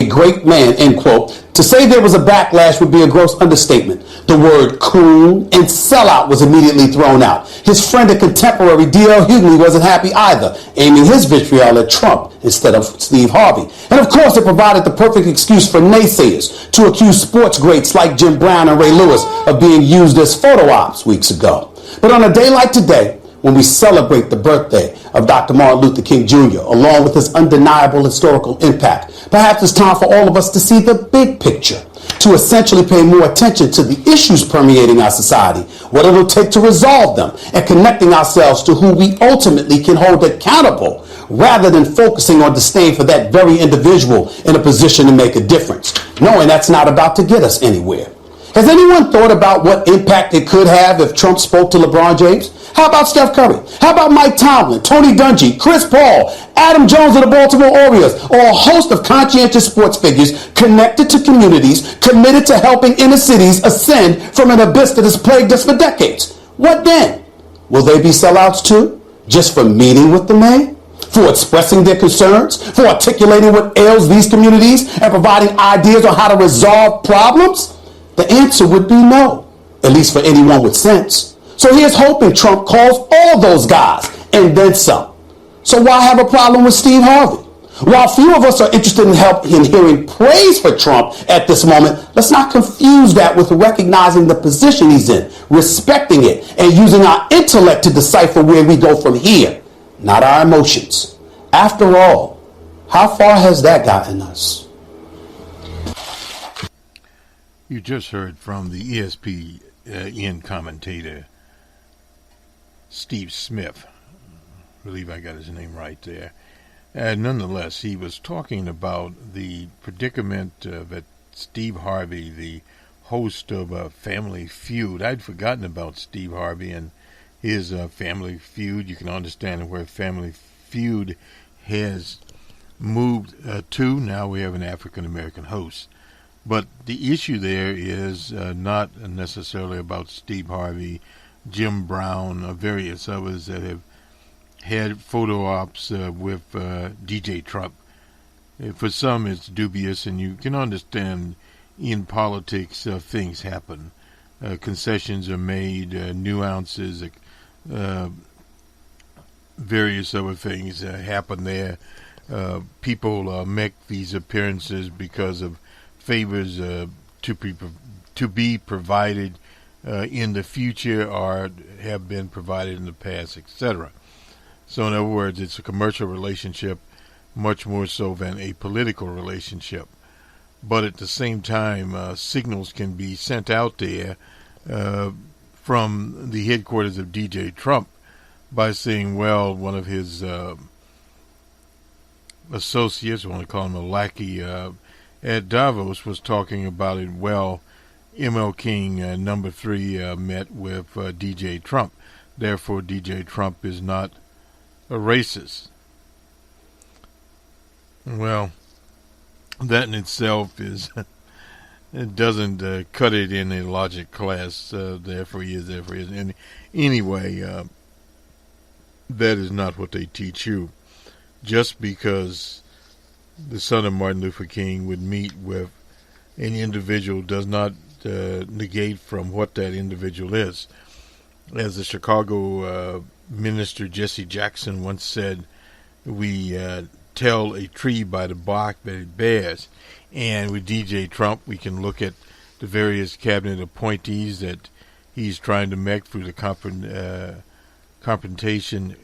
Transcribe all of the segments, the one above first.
great man, end quote. To say there was a backlash would be a gross understatement. The word coon and sellout was immediately thrown out. His friend and contemporary D.L. Hughley wasn't happy either, aiming his vitriol at Trump instead of Steve Harvey. And of course, it provided the perfect excuse for naysayers to accuse sports greats like Jim Brown and Ray Lewis of being used as photo ops weeks ago. But on a day like today, when we celebrate the birthday of Dr. Martin Luther King Jr., along with his undeniable historical impact, perhaps it's time for all of us to see the big picture, to essentially pay more attention to the issues permeating our society, what it'll take to resolve them, and connecting ourselves to who we ultimately can hold accountable, rather than focusing on disdain for that very individual in a position to make a difference, knowing that's not about to get us anywhere. Has anyone thought about what impact it could have if Trump spoke to LeBron James? How about Steph Curry? How about Mike Tomlin, Tony Dungy, Chris Paul, Adam Jones of the Baltimore Orioles, or a host of conscientious sports figures connected to communities, committed to helping inner cities ascend from an abyss that has plagued us for decades? What then? Will they be sellouts too? Just for meeting with the man? For expressing their concerns? For articulating what ails these communities and providing ideas on how to resolve problems? The answer would be no, at least for anyone with sense. So here's hoping Trump calls all those guys and then some. So why have a problem with Steve Harvey? While few of us are interested in hearing praise for Trump at this moment, let's not confuse that with recognizing the position he's in, respecting it, and using our intellect to decipher where we go from here, not our emotions. After all, how far has that gotten us? You just heard from the ESPN commentator, Steve Smith. I believe I got his name right there. Nonetheless, he was talking about the predicament that Steve Harvey, the host of Family Feud. I'd forgotten about Steve Harvey and his Family Feud. You can understand where Family Feud has moved to. Now we have an African-American host. But the issue there is not necessarily about Steve Harvey, Jim Brown, various others that have had photo ops with DJ Trump. For some, it's dubious, and you can understand in politics things happen. Concessions are made, nuances, various other things happen there. People make these appearances because of favors to be provided in the future or have been provided in the past, etc. So in other words, it's a commercial relationship much more so than a political relationship. But at the same time, signals can be sent out there from the headquarters of DJ Trump by saying, well, one of his associates, I want to call him a lackey, at Davos was talking about it. Well, ML King, number 3, met with DJ Trump. Therefore, DJ Trump is not a racist. Well, that in itself is it doesn't cut it in a logic class. Therefore, he is. Therefore, he is. And anyway, that is not what they teach you. Just because the son of Martin Luther King would meet with an individual does not negate from what that individual is. As the Chicago minister Jesse Jackson once said, we tell a tree by the bark that it bears. And with DJ Trump, we can look at the various cabinet appointees that he's trying to make through the confirmation,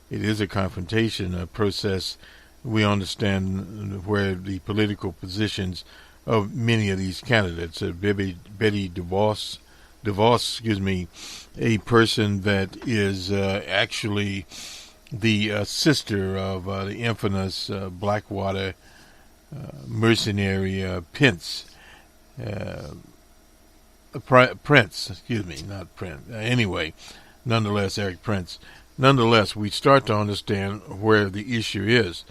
it is a confrontation process. We understand where the political positions of many of these candidates. Betty DeVos, a person that is actually the sister of the infamous Blackwater mercenary Prince. Anyway, nonetheless, Eric Prince. Nonetheless, we start to understand where the issue is.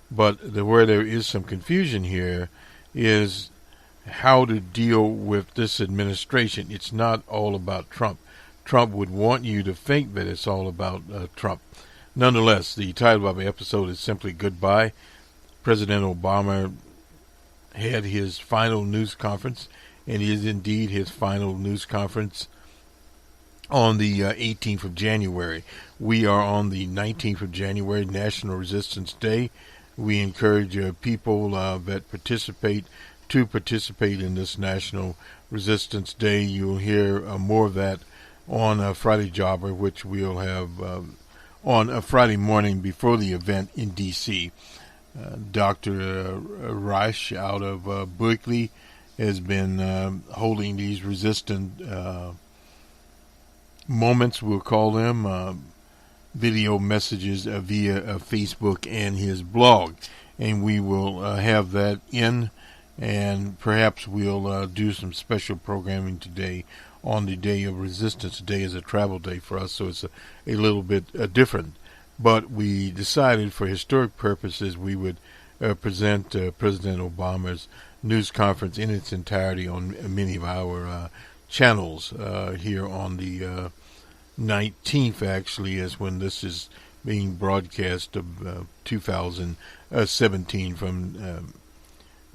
But where there is some confusion here is how to deal with this administration. It's not all about Trump. Trump would want you to think that it's all about Trump. Nonetheless, the title of the episode is simply Goodbye. President Obama had his final news conference, and it is indeed his final news conference on the 18th of January. We are on the 19th of January, National Resistance Day. We encourage people that participate to participate in this National Resistance Day. You'll hear more of that on Friday Jobber, which we'll have on a Friday morning before the event in D.C. Dr. Reich out of Berkeley has been holding these resistant moments, we'll call them, video messages via Facebook and his blog. And we will have that in, and perhaps we'll do some special programming today on the Day of Resistance. Today is a travel day for us, so it's a little bit different. But we decided for historic purposes we would present President Obama's news conference in its entirety on many of our channels here on the 19th, actually, is when this is being broadcast of 2017 from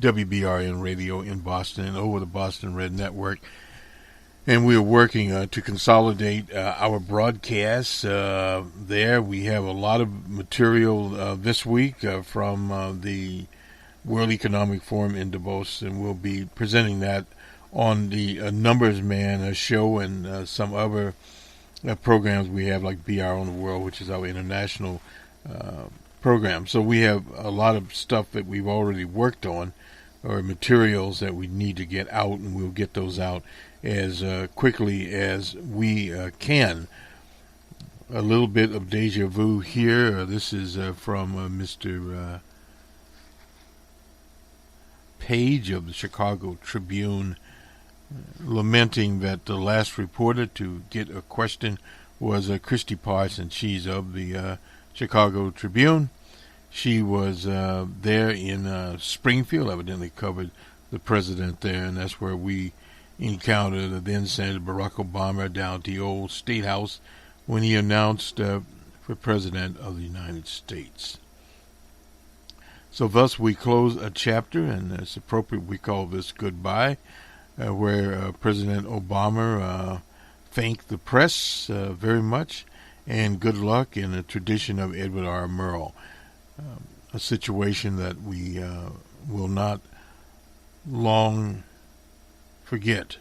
WBRN Radio in Boston and over the Boston Red Network. And we are working to consolidate our broadcasts there. We have a lot of material this week from the World Economic Forum in Davos, and we'll be presenting that on the Numbers Man show and some other programs we have, like BR on the World, which is our international program. So we have a lot of stuff that we've already worked on, or materials that we need to get out, and we'll get those out as quickly as we can. A little bit of deja vu here. This is from Mr. Page of the Chicago Tribune, lamenting that the last reporter to get a question was Christy Parsons. She's of the Chicago Tribune. She was there in Springfield, evidently covered the president there, and that's where we encountered the then Senator Barack Obama down at the old State House when he announced for President of the United States. So thus we close a chapter, and it's appropriate we call this Goodbye, where President Obama thanked the press very much, and good luck in a tradition of Edward R. Murrow, a situation that we will not long forget.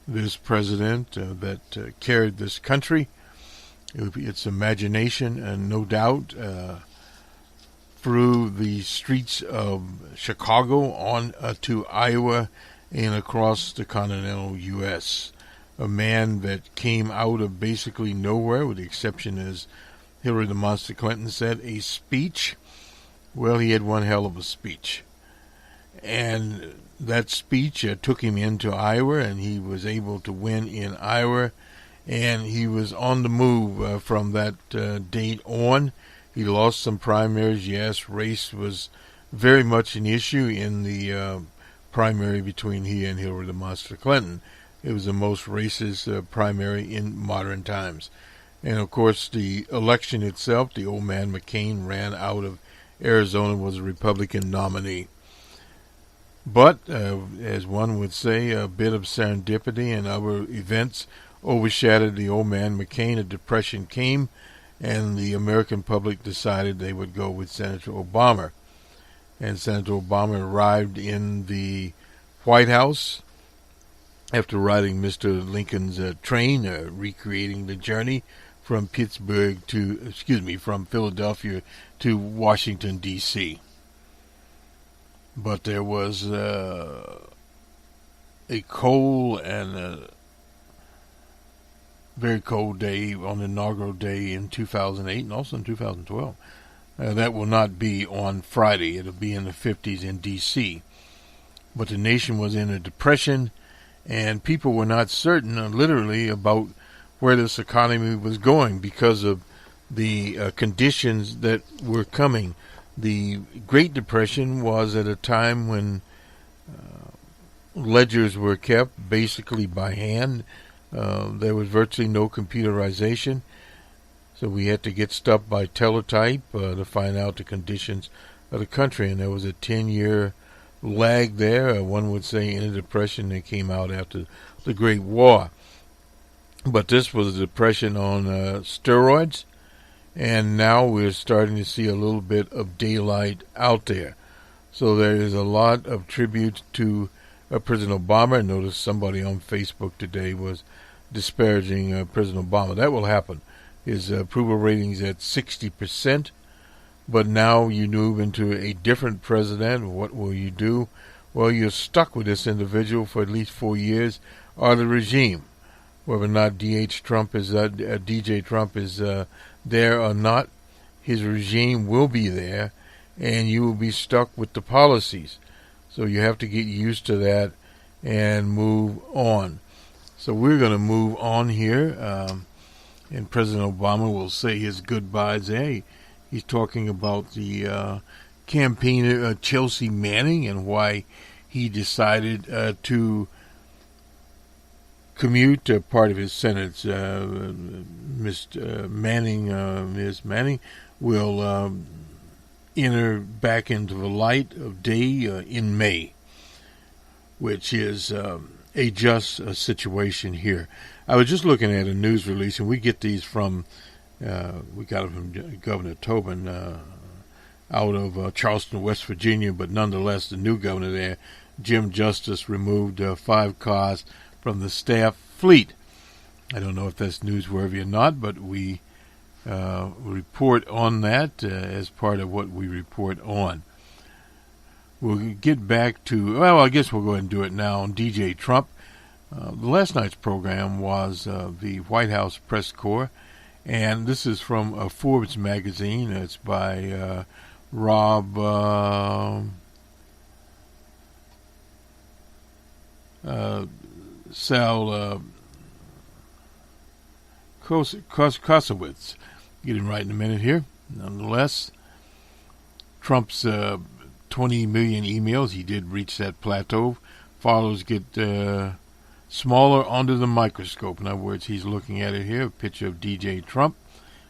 This president that carried this country, its imagination, and no doubt through the streets of Chicago on to Iowa and across the continental U.S. A man that came out of basically nowhere, with the exception, as Hillary the Monster Clinton said, a speech. Well, he had one hell of a speech. And that speech took him into Iowa, and he was able to win in Iowa. And he was on the move from that date on. He lost some primaries, yes. Race was very much an issue in the primary between he and Hillary the Monster Clinton. It was the most racist primary in modern times. And, of course, the election itself, the old man McCain ran out of Arizona, was a Republican nominee. But, as one would say, a bit of serendipity and other events overshadowed the old man McCain. A depression came, and the American public decided they would go with Senator Obama. And Senator Obama arrived in the White House after riding Mr. Lincoln's train, recreating the journey from from Philadelphia to Washington, D.C. But there was a cold and a very cold day on the inaugural day in 2008 and also in 2012. That will not be on Friday. It'll be in the 50s in D.C. But the nation was in a depression, and people were not certain, literally, about where this economy was going because of the conditions that were coming. The Great Depression was at a time when ledgers were kept basically by hand. There was virtually no computerization, so we had to get stuff by teletype to find out the conditions of the country, and there was a 10-year lag there. One would say in a depression that came out after the Great War. But this was a depression on steroids, and now we're starting to see a little bit of daylight out there. So there is a lot of tribute to President Obama. I noticed somebody on Facebook today was disparaging President Obama. That will happen. His approval rating is at 60%, but now you move into a different president. What will you do? Well, you're stuck with this individual for at least 4 years, or the regime. Whether or not DJ Trump is there or not, his regime will be there, and you will be stuck with the policies. So you have to get used to that and move on. So we're going to move on here, and President Obama will say his goodbyes there. He's talking about the campaigner Chelsea Manning and why he decided to commute part of his sentence. Ms. Manning will enter back into the light of day in May, which is a just situation here. I was just looking at a news release, and we get these from, we got it from Governor Tobin out of Charleston, West Virginia, but nonetheless, the new governor there, Jim Justice, removed 5 cars from the staff fleet. I don't know if that's newsworthy or not, but we report on that as part of what we report on. We'll get back to, well, I guess we'll go ahead and do it now on DJ Trump. Last night's program was the Whitehouse press corps, and this is from Forbes magazine. It's by Rob Kosowitz. Get him right in a minute here. Nonetheless, Trump's 20 million emails, he did reach that plateau. Followers get smaller under the microscope. In other words, he's looking at it here, a picture of DJ Trump.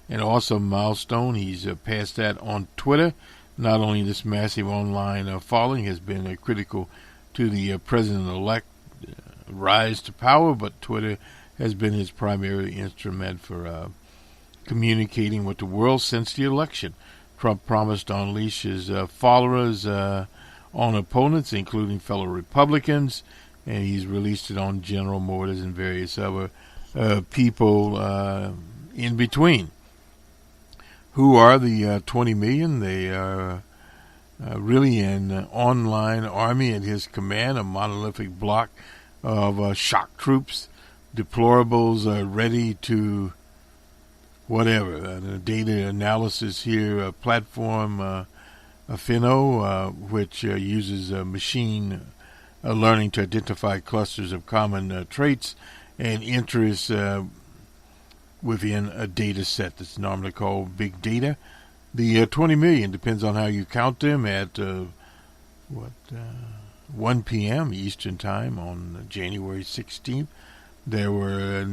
And also milestone, he's passed that on Twitter. Not only this massive online following has been critical to the president-elect rise to power, but Twitter has been his primary instrument for communicating with the world since the election. Trump promised to unleash his followers on opponents, including fellow Republicans, and he's released it on General Motors and various other people in between. Who are the 20 million? They are really an online army at his command, a monolithic block of shock troops, deplorables ready to whatever. The data analysis here platform, Finno, which uses machine learning to identify clusters of common traits and interests within a data set that's normally called big data. The 20 million depends on how you count them at 1 p.m. Eastern Time on January 16th. There were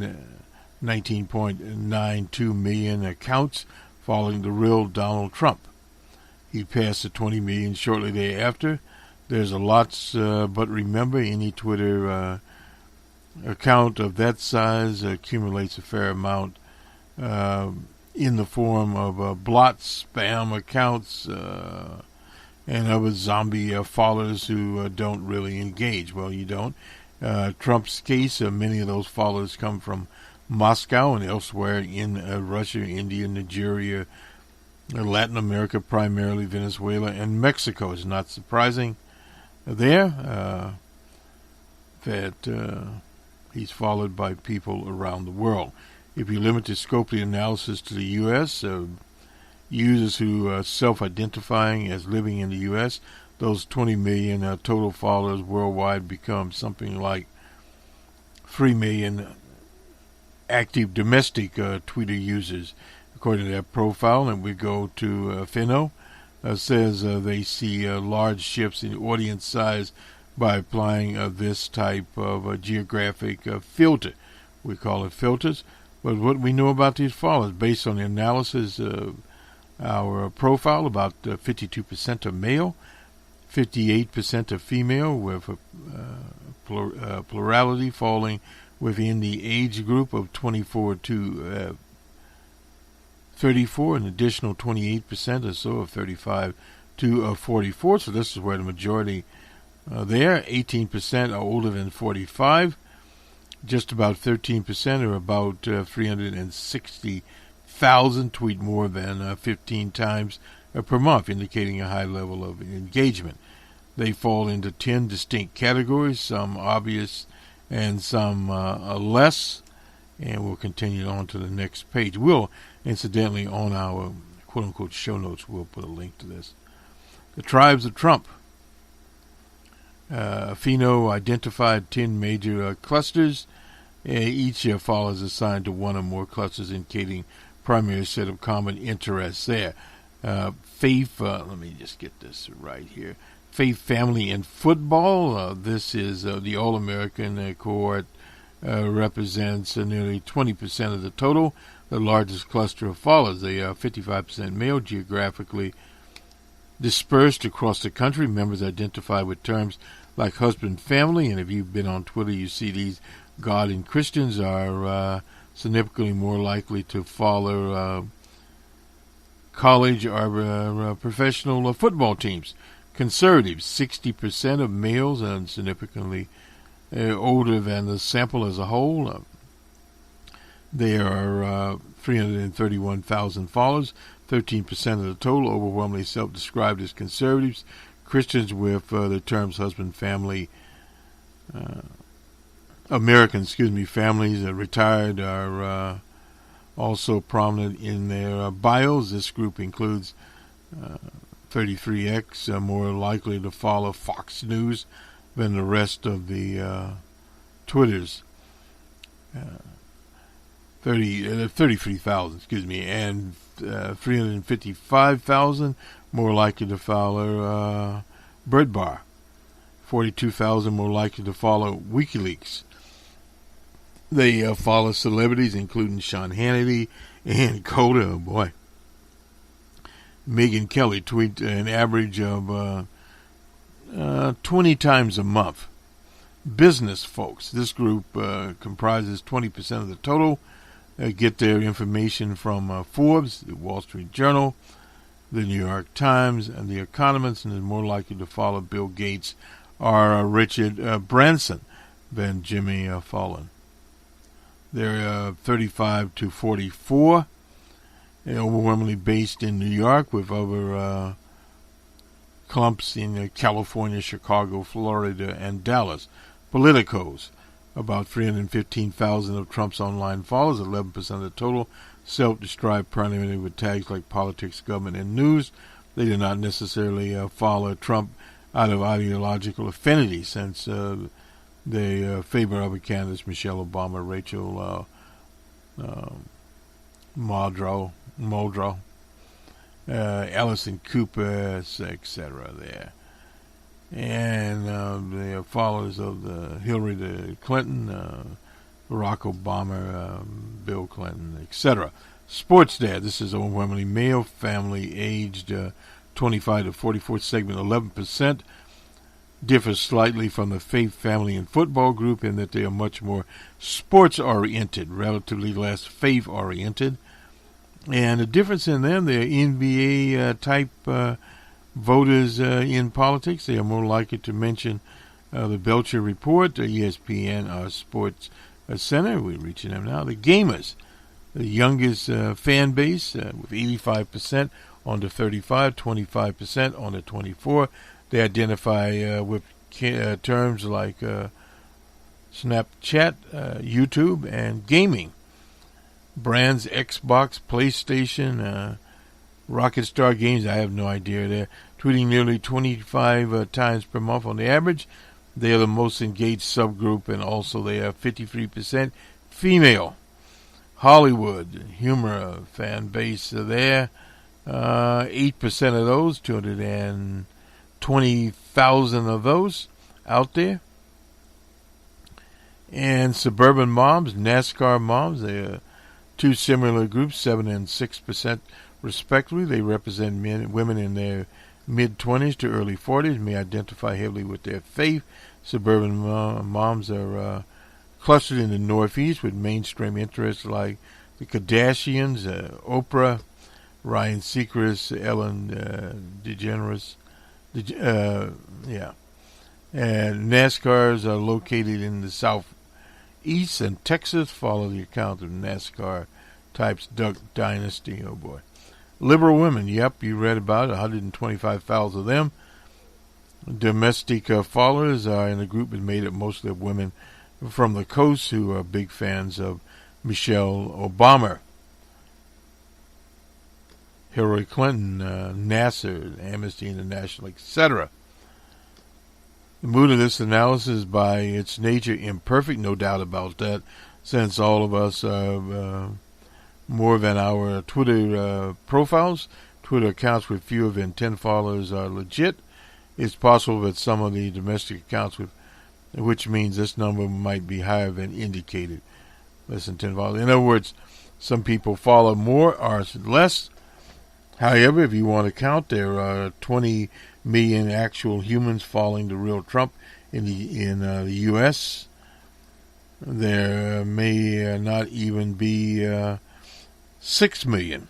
19.92 million accounts following the real Donald Trump. He passed the 20 million shortly thereafter. There's a lots, but remember, any Twitter account of that size accumulates a fair amount in the form of blots, spam accounts, and other zombie followers who don't really engage. Well, you don't. Trump's case, many of those followers come from Moscow and elsewhere in Russia, India, Nigeria, Latin America, primarily Venezuela, and Mexico. It's not surprising there that he's followed by people around the world. If you limit the scope of the analysis to the U.S., users who are self-identifying as living in the U.S., those 20 million total followers worldwide become something like 3 million active domestic Twitter users, according to that profile. And we go to Finno, says they see large shifts in audience size by applying this type of geographic filter. We call it filters. But what we know about these followers, based on the analysis Our profile, about 52% are male, 58% are female, with a plurality falling within the age group of 24 to 34, an additional 28% or so of 35 to 44. So this is where the majority there. 18% are older than 45. Just about 13% or about 360,000 tweet more than 15 times per month, indicating a high level of engagement. They fall into 10 distinct categories, some obvious and some less. And we'll continue on to the next page. We'll, incidentally, on our quote-unquote show notes, we'll put a link to this. The tribes of Trump. Fino identified 10 major clusters. Each follows assigned to one or more clusters, indicating primary set of common interests there. Faith, let me just get this right here. Faith, family, and football. This is the All-American cohort. Represents nearly 20% of the total. The largest cluster follows. They are 55% male, geographically dispersed across the country. Members identify with terms like husband, family, and if you've been on Twitter, you see these God and Christians are significantly more likely to follow college or professional football teams. Conservatives, 60% of males, and significantly older than the sample as a whole. There are 331,000 followers, 13% of the total, overwhelmingly self-described as conservatives. Christians with the terms husband, family, families, retired are also prominent in their bios. This group includes 33X, more likely to follow Fox News than the rest of the Twitters. 33,000, and 355,000 more likely to follow Bread Bar. 42,000 more likely to follow WikiLeaks. They follow celebrities, including Sean Hannity and Coda. Oh boy. Megyn Kelly tweet an average of 20 times a month. Business folks. This group comprises 20% of the total. Get their information from Forbes, the Wall Street Journal, the New York Times, and The Economist, and is more likely to follow Bill Gates or Richard Branson than Jimmy Fallon. They're 35 to 44, overwhelmingly based in New York, with other clumps in California, Chicago, Florida, and Dallas. Politicos, about 315,000 of Trump's online followers, 11% of the total, self-described primarily with tags like politics, government, and news. They do not necessarily follow Trump out of ideological affinity, since they favor other candidates, Michelle Obama, Rachel Muldrow, Allison Cooper, etc. there. And they are followers of Hillary Clinton, Barack Obama, Bill Clinton, etc. Sports Dad, this is overwhelmingly male, family aged 25 to 44, segment 11%. Differs slightly from the faith, family, and football group in that they are much more sports-oriented, relatively less faith-oriented. And the difference in them, they're NBA-type voters in politics. They are more likely to mention the Belcher Report, ESPN Sports Center. We're reaching them now. The gamers, the youngest fan base, with 85% on the 35, 25% on the 24. They identify with terms like Snapchat, YouTube, and gaming. Brands, Xbox, PlayStation, Rocket Star Games, I have no idea. They're tweeting nearly 25 times per month on the average. They are the most engaged subgroup, and also they are 53% female. Hollywood, humor fan base there. 8% of those, 220,000 of those out there. And suburban moms, NASCAR moms, they are two similar groups, 7 and 6% respectively. They represent men and women in their mid-20s to early 40s, may identify heavily with their faith. Suburban moms are clustered in the Northeast with mainstream interests like the Kardashians, Oprah, Ryan Seacrest, Ellen DeGeneres. And NASCARs are located in the southeast, and Texas follow the account of NASCAR types Duck Dynasty. Oh boy. Liberal women, yep, you read about it, 125,000 of them. Domestic followers are in a group that made up mostly of women from the coast who are big fans of Michelle Obama. Hillary Clinton, NASA, Amnesty International, etc. The mood of this analysis is by its nature imperfect, no doubt about that, since all of us are more than our Twitter profiles. Twitter accounts with fewer than 10 followers are legit. It's possible that some of the domestic accounts, which means this number might be higher than indicated, less than 10 followers. In other words, some people follow more or less. However, if you want to count, there are 20 million actual humans following the real Trump in the U.S. There may not even be 6 million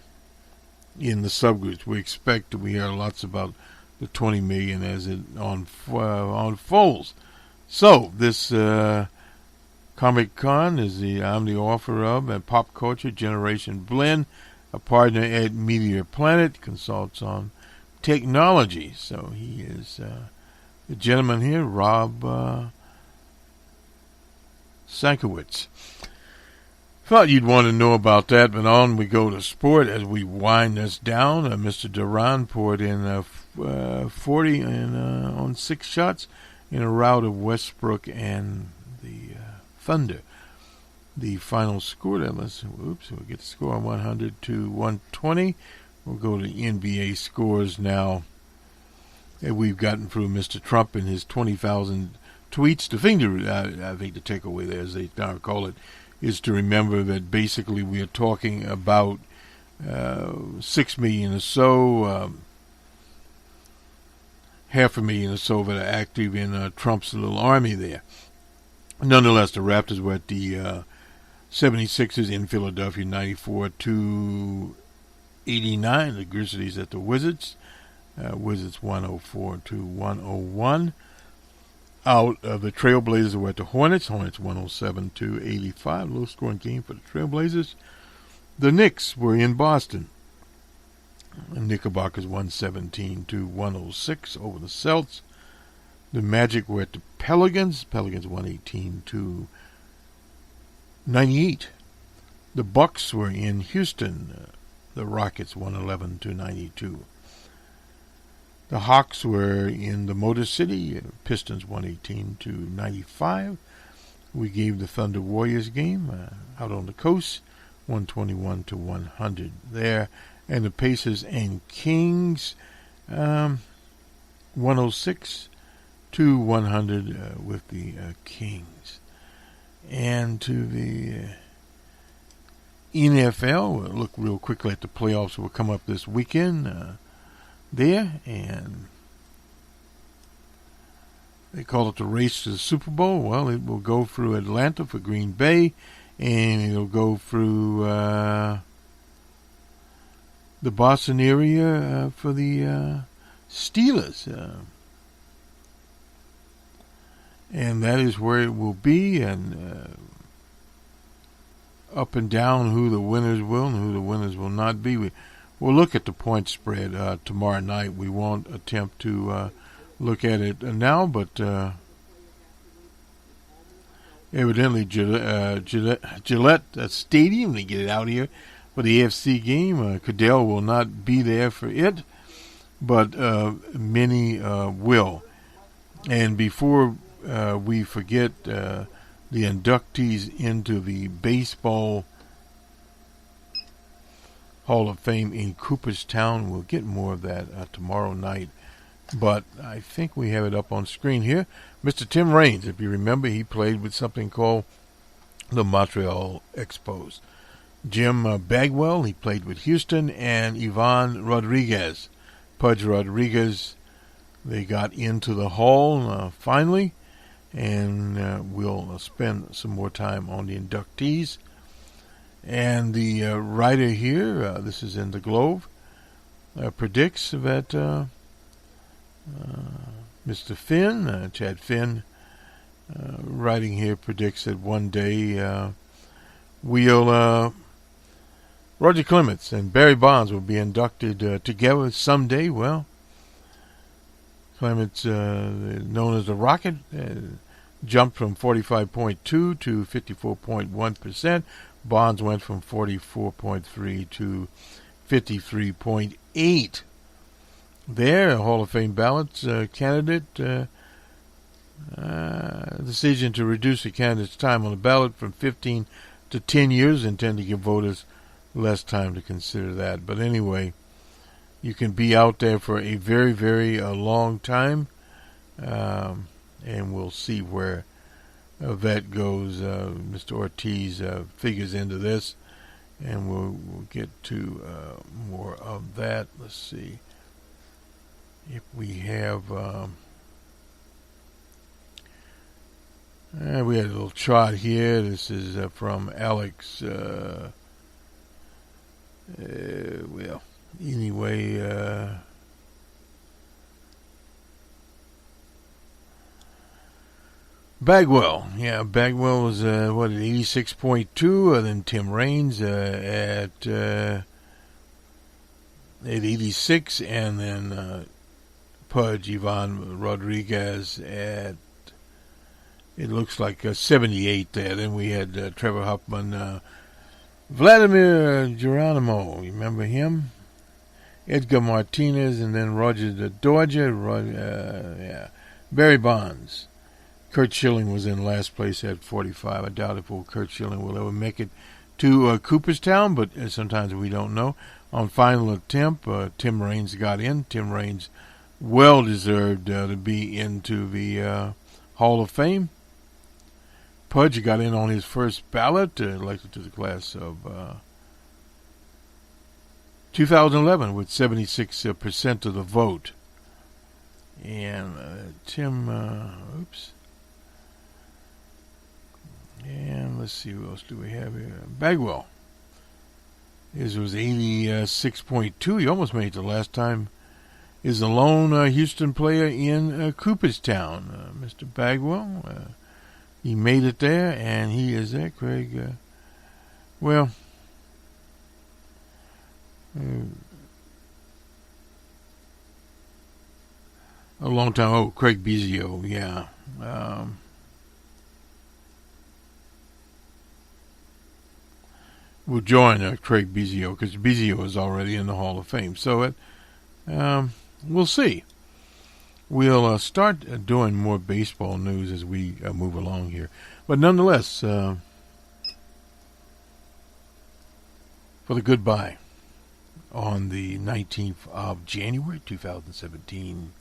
in the subgroups. We expect we hear lots about the 20 million as it unfolds. So this Comic Con I'm the author of a Pop Culture Generation Blend, a partner at Media Planet, consults on technology. So he is the gentleman here, Rob Sankiewicz. Thought you'd want to know about that, but on we go to sport as we wind this down. Mr. Duran poured in 40 on 6 shots in a rout of Westbrook and the Thunder. The final score, we'll get the score on 100 to 120. We'll go to NBA scores now. And we've gotten through Mr. Trump and his 20,000 tweets. The thing I think the takeaway there, as they now call it, is to remember that basically we are talking about 6 million or so, 500,000 or so that are active in Trump's little army there. Nonetheless, the Raptors were at the 76ers in Philadelphia, 94-89. The Grizzlies at the Wizards. Wizards 104 to 101. Out of the Trailblazers were at the Hornets. Hornets 107 to 85. Low scoring game for the Trailblazers. The Knicks were in Boston. The Knickerbockers 117 to 106 over the Celts. The Magic were at the Pelicans. Pelicans 118 to 98. The Bucks were in Houston. The Rockets 111 to 92. The Hawks were in the Motor City. Pistons 118 to 95. We gave the Thunder Warriors game out on the coast, 121 to 100 there. And the Pacers and Kings, 106 to 100 with the Kings. And to the NFL, we'll look real quickly at the playoffs that will come up this weekend there. And they call it the race to the Super Bowl. Well, it will go through Atlanta for Green Bay, and it'll go through the Boston area for the Steelers. And that is where it will be, and up and down who the winners will and who the winners will not be. We'll look at the point spread tomorrow night. We won't attempt to look at it now, but evidently Gillette Stadium, they get it out here for the AFC game. Cadell will not be there for it, but many will. And before we forget the inductees into the Baseball Hall of Fame in Cooperstown. We'll get more of that tomorrow night, but I think we have it up on screen here. Mr. Tim Raines, if you remember, he played with something called the Montreal Expos. Jim Bagwell, he played with Houston, and Ivan Rodriguez. Pudge Rodriguez, they got into the Hall finally, and we'll spend some more time on the inductees. And the writer here, this is in the Globe, predicts that Mr. Finn, Chad Finn, writing here, predicts that one day Roger Clemens and Barry Bonds will be inducted together someday. Well, Clemens, known as the Rocket, jumped from 45.2 to 54.1%. Bonds went from 44.3 to 53.8. There, Hall of Fame ballots candidate decision to reduce the candidate's time on the ballot from 15 to 10 years, intend to give voters less time to consider that. But anyway, you can be out there for a very, very long time, and we'll see where that goes. Mr. Ortiz figures into this, and we'll get to more of that. Let's see if we have. We had a little chart here. This is from Alex. Well, anyway. Bagwell. Yeah, Bagwell was, at 86.2. Then Tim Raines at 86. And then Pudge, Ivan Rodriguez at, it looks like 78 there. Then we had Trevor Huffman, Vladimir Geronimo, you remember him? Edgar Martinez, and then Roger the Dodger, Barry Bonds. Kurt Schilling was in last place at 45. I doubt if Kurt Schilling will ever make it to Cooperstown, but sometimes we don't know. On final attempt, Tim Raines got in. Tim Raines well deserved to be into the Hall of Fame. Pudge got in on his first ballot, elected to the class of 2011 with 76% of the vote. And Tim, and let's see, who else do we have here? Bagwell. His was 86.2. He almost made it the last time. Is the lone Houston player in Cooperstown, Mr. Bagwell. He made it there, and he is there, Craig. A long time. Oh, Craig Bizio, yeah. We'll join Craig Bizio, because Bizio is already in the Hall of Fame. So we'll see. We'll start doing more baseball news as we move along here. But nonetheless, for the goodbye on the 19th of January, 2017.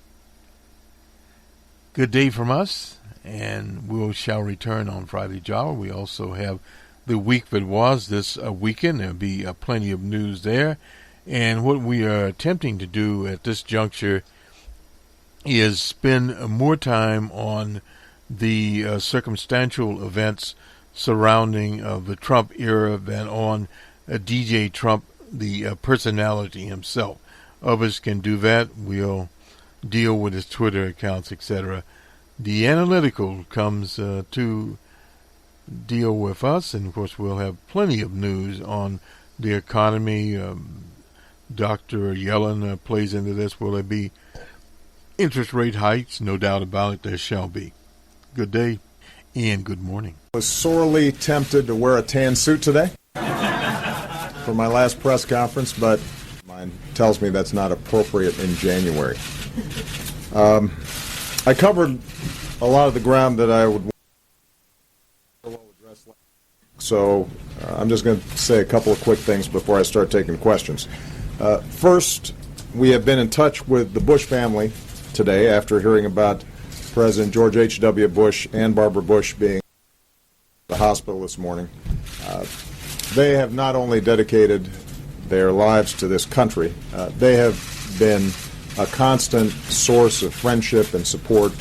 Good day from us, and we shall return on Friday Java. We also have the week that was this weekend. There'll be plenty of news there. And what we are attempting to do at this juncture is spend more time on the circumstantial events surrounding the Trump era than on DJ Trump, the personality himself. Others can do that. We'll deal with his Twitter accounts, etc. The analytical comes to deal with us, and of course we'll have plenty of news on the economy. Dr. Yellen plays into this. Will there be interest rate hikes? No doubt about it, there shall be. Good day and good morning. I was sorely tempted to wear a tan suit today for my last press conference, but mine tells me that's not appropriate in January. I covered a lot of the ground that I would address, so I'm just going to say a couple of quick things before I start taking questions. First, we have been in touch with the Bush family today after hearing about President George H.W. Bush and Barbara Bush being in the hospital this morning. They have not only dedicated their lives to this country, they have been a constant source of friendship and support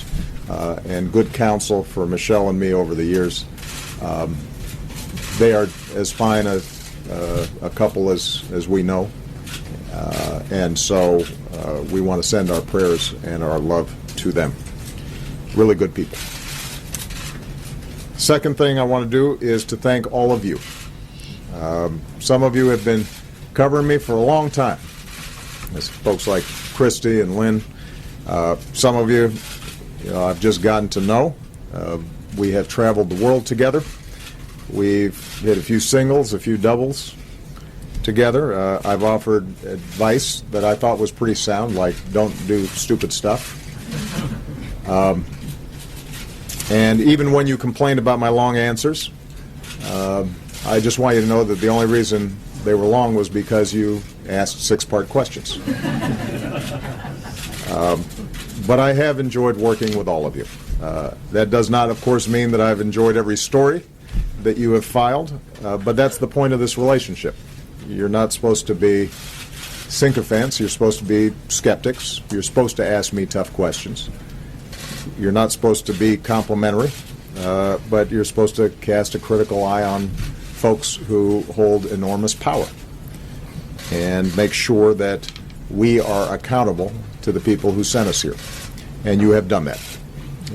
and good counsel for Michelle and me over the years. They are as fine a couple as we know, and so we want to send our prayers and our love to them. Really good people. Second thing I want to do is to thank all of you. Some of you have been covering me for a long time. There's folks like Christy and Lynn. Some of you, I've just gotten to know. We have traveled the world together. We've hit a few singles, a few doubles together. I've offered advice that I thought was pretty sound, like don't do stupid stuff. And even when you complained about my long answers, I just want you to know that the only reason they were long was because you asked six-part questions. But I have enjoyed working with all of you. That does not, of course, mean that I've enjoyed every story that you have filed, but that's the point of this relationship. You're not supposed to be sycophants. You're supposed to be skeptics. You're supposed to ask me tough questions. You're not supposed to be complimentary, but you're supposed to cast a critical eye on folks who hold enormous power and make sure that we are accountable to the people who sent us here. And you have done that.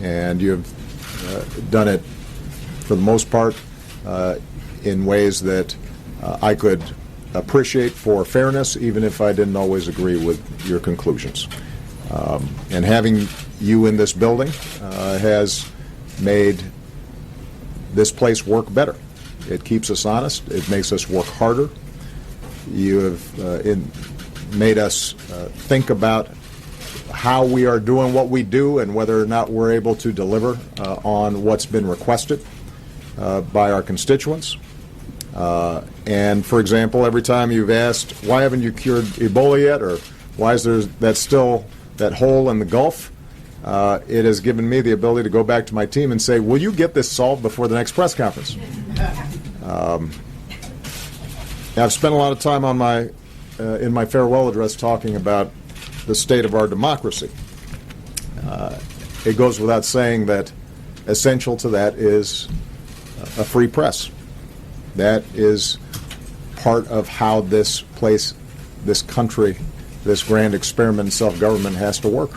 And you have done it, for the most part, in ways that I could appreciate for fairness, even if I didn't always agree with your conclusions. And having you in this building has made this place work better. It keeps us honest. It makes us work harder. You have made us think about how we are doing what we do and whether or not we're able to deliver on what's been requested by our constituents. And, for example, every time you've asked, why haven't you cured Ebola yet, or why is there that hole in the Gulf, it has given me the ability to go back to my team and say, will you get this solved before the next press conference? I've spent a lot of time on in my farewell address talking about the state of our democracy. It goes without saying that essential to that is a free press. That is part of how this place, this country, this grand experiment in self-government has to work.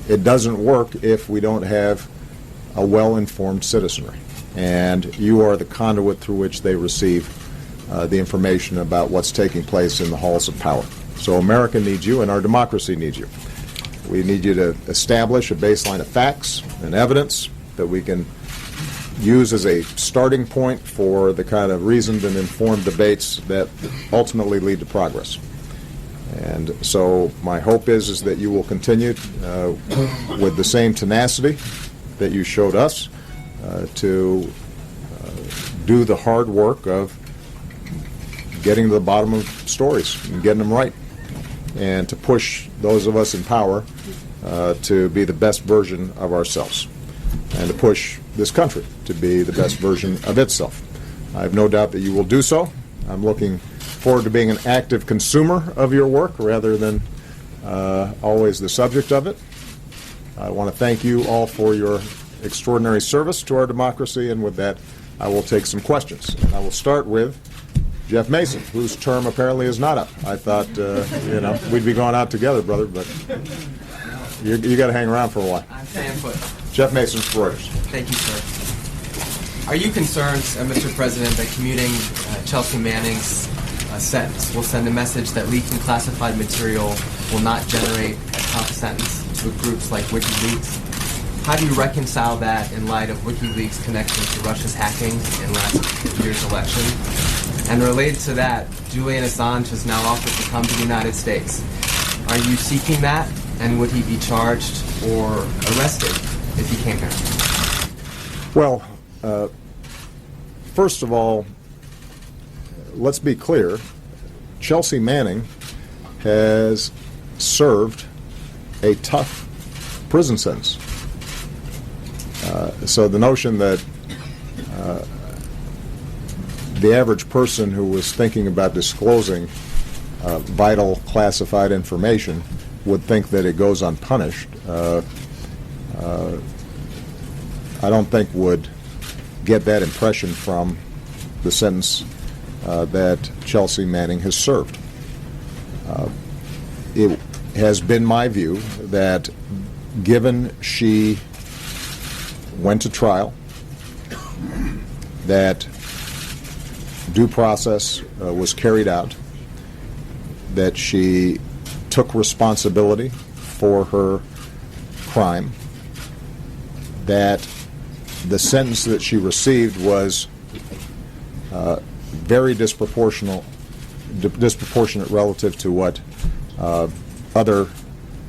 It doesn't work if we don't have a well-informed citizenry. And you are the conduit through which they receive the information about what's taking place in the halls of power. So America needs you, and our democracy needs you. We need you to establish a baseline of facts and evidence that we can use as a starting point for the kind of reasoned and informed debates that ultimately lead to progress. And so my hope is that you will continue with the same tenacity that you showed us to do the hard work of getting to the bottom of stories and getting them right, and to push those of us in power to be the best version of ourselves, and to push this country to be the best version of itself. I have no doubt that you will do so. I'm looking forward to being an active consumer of your work rather than always the subject of it. I want to thank you all for your extraordinary service to our democracy, and with that, I will take some questions. And I will start with Jeff Mason, whose term apparently is not up. I thought, we'd be going out together, brother, but you got to hang around for a while. I'm staying put. Jeff Mason, Reuters. Thank you, sir. Are you concerned, Mr. President, that commuting Chelsea Manning's sentence will send a message that leaking classified material will not generate a tough sentence with groups like WikiLeaks? How do you reconcile that in light of WikiLeaks' connection to Russia's hacking in last year's election? And related to that, Julian Assange has now offered to come to the United States. Are you seeking that? And would he be charged or arrested if he came here? Well, first of all, let's be clear. Chelsea Manning has served a tough prison sentence. So the notion that the average person who was thinking about disclosing vital classified information would think that it goes unpunished, I don't think would get that impression from the sentence that Chelsea Manning has served. It has been my view that given she went to trial, that due process was carried out, that she took responsibility for her crime, that the sentence that she received was very disproportionate relative to what other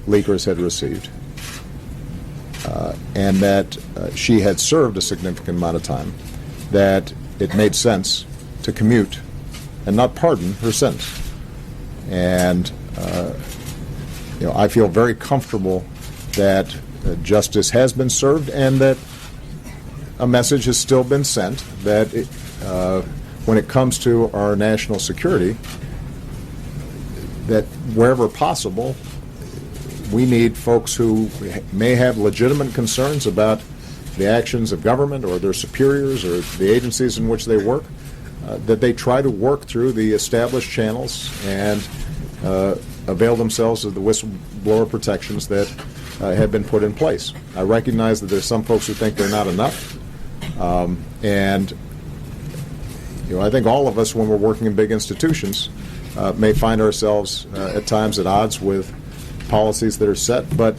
leakers had received, and that she had served a significant amount of time, that it made sense to commute and not pardon her sentence. And I feel very comfortable that justice has been served and that a message has still been sent that when it comes to our national security, that wherever possible, we need folks who may have legitimate concerns about the actions of government or their superiors or the agencies in which they work, that they try to work through the established channels and avail themselves of the whistleblower protections that have been put in place. I recognize that there's some folks who think they're not enough, and I think all of us, when we're working in big institutions, may find ourselves at times at odds with policies that are set. But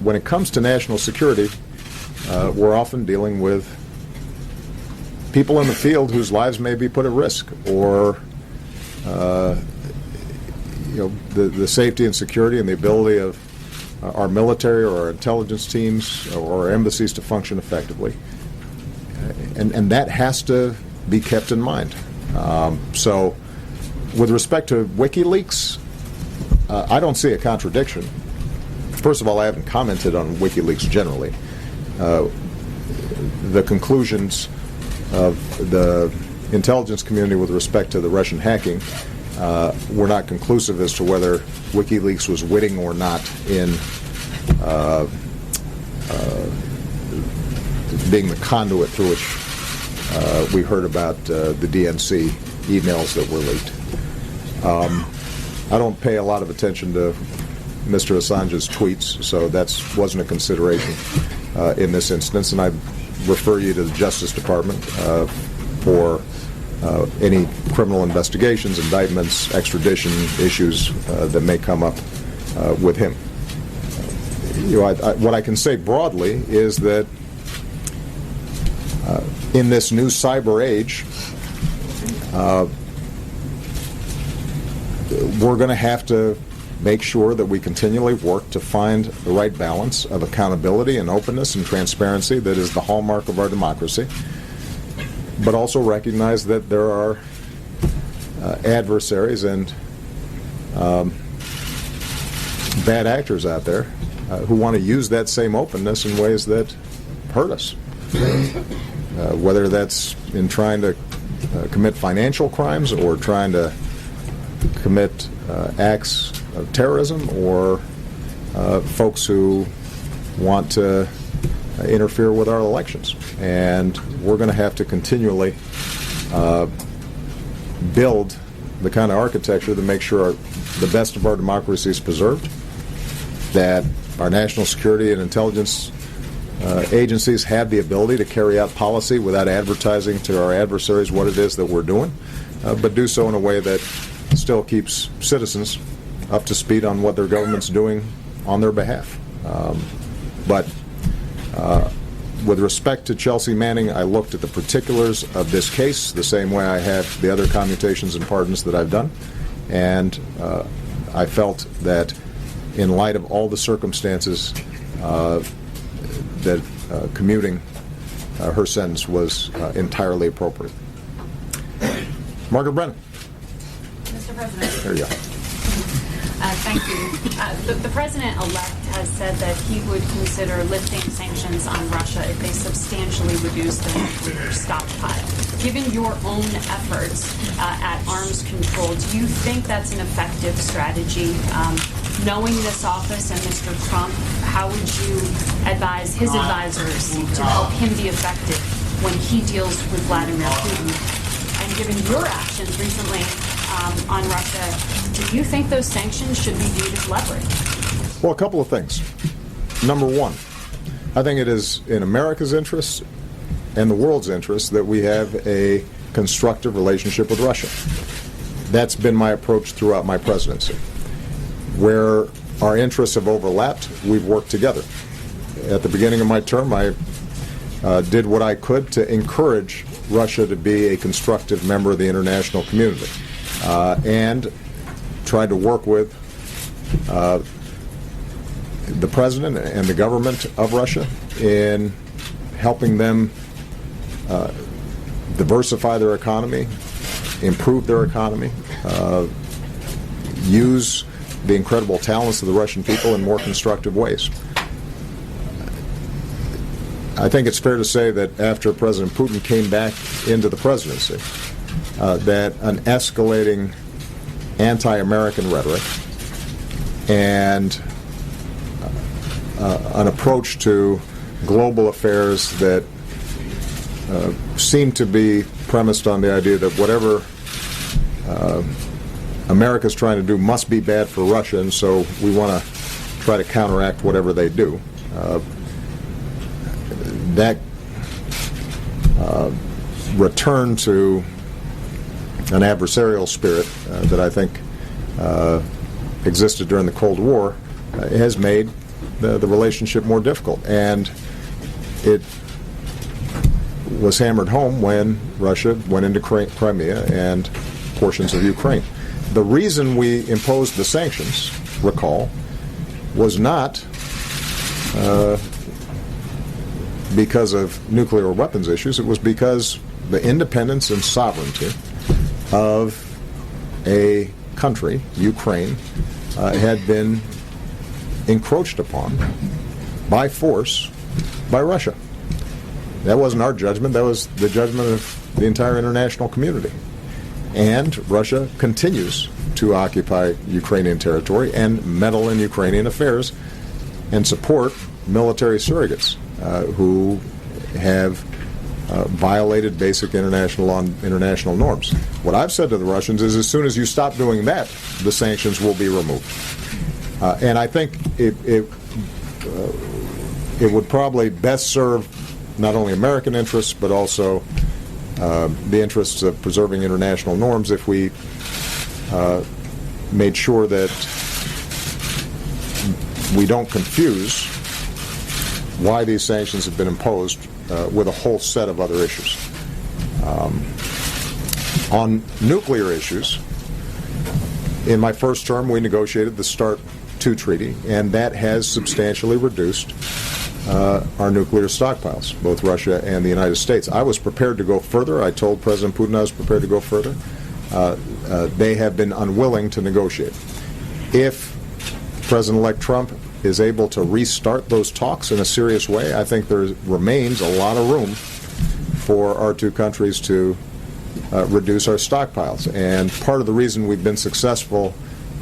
when it comes to national security, we're often dealing with people in the field whose lives may be put at risk, or the safety and security and the ability of our military or our intelligence teams or our embassies to function effectively. And that has to be kept in mind. So with respect to WikiLeaks, I don't see a contradiction. First of all, I haven't commented on WikiLeaks generally. The conclusions of the intelligence community with respect to the Russian hacking were not conclusive as to whether WikiLeaks was witting or not in being the conduit through which we heard about the DNC emails that were leaked. I don't pay a lot of attention to Mr. Assange's tweets, so that wasn't a consideration in this instance, and I refer you to the Justice Department for any criminal investigations, indictments, extradition issues that may come up with him. What I can say broadly is that in this new cyber age, we're going to have to make sure that we continually work to find the right balance of accountability and openness and transparency that is the hallmark of our democracy, but also recognize that there are adversaries and bad actors out there who want to use that same openness in ways that hurt us, whether that's in trying to commit financial crimes or trying to commit acts of terrorism, or folks who want to interfere with our elections. And we're going to have to continually build the kind of architecture to make sure the best of our democracy is preserved, that our national security and intelligence agencies have the ability to carry out policy without advertising to our adversaries what it is that we're doing, but do so in a way that still keeps citizens up to speed on what their government's doing on their behalf. But with respect to Chelsea Manning, I looked at the particulars of this case the same way I have the other commutations and pardons that I've done, and I felt that in light of all the circumstances that commuting her sentence was entirely appropriate. Margaret Brennan. Mr. President. There you go. Thank you. The president-elect has said that he would consider lifting sanctions on Russia if they substantially reduce their nuclear stockpile. Given your own efforts at arms control, do you think that's an effective strategy? Knowing this office and Mr. Trump, how would you advise his advisors to help him be effective when he deals with Vladimir Putin? And given your actions recently on Russia, do you think those sanctions should be viewed as leverage? Well, a couple of things. Number one, I think it is in America's interest and the world's interest that we have a constructive relationship with Russia. That's been my approach throughout my presidency. Where our interests have overlapped, we've worked together. At the beginning of my term, I did what I could to encourage Russia to be a constructive member of the international community, and tried to work with the president and the government of Russia in helping them diversify their economy, improve their economy, use the incredible talents of the Russian people in more constructive ways. I think it's fair to say that after President Putin came back into the presidency, that an escalating anti-American rhetoric and an approach to global affairs that seemed to be premised on the idea that whatever America's trying to do must be bad for Russia, and so we want to try to counteract whatever they do. That return to an adversarial spirit that I think existed during the Cold War has made the relationship more difficult. And it was hammered home when Russia went into Crimea and portions of Ukraine. The reason we imposed the sanctions, recall, was not because of nuclear weapons issues. It was because the independence and sovereignty of a country, Ukraine, had been encroached upon by force by Russia. That wasn't our judgment. That was the judgment of the entire international community. And Russia continues to occupy Ukrainian territory and meddle in Ukrainian affairs and support military surrogates who have violated basic international law and international norms. What I've said to the Russians is, as soon as you stop doing that, the sanctions will be removed. And I think it would probably best serve not only American interests, but also the interests of preserving international norms if we made sure that we don't confuse why these sanctions have been imposed with a whole set of other issues. On nuclear issues, in my first term, we negotiated the START II treaty, and that has substantially reduced our nuclear stockpiles, both Russia and the United States. I was prepared to go further. I told President Putin I was prepared to go further. They have been unwilling to negotiate. If President-elect Trump is able to restart those talks in a serious way, I think there remains a lot of room for our two countries to reduce our stockpiles. And part of the reason we've been successful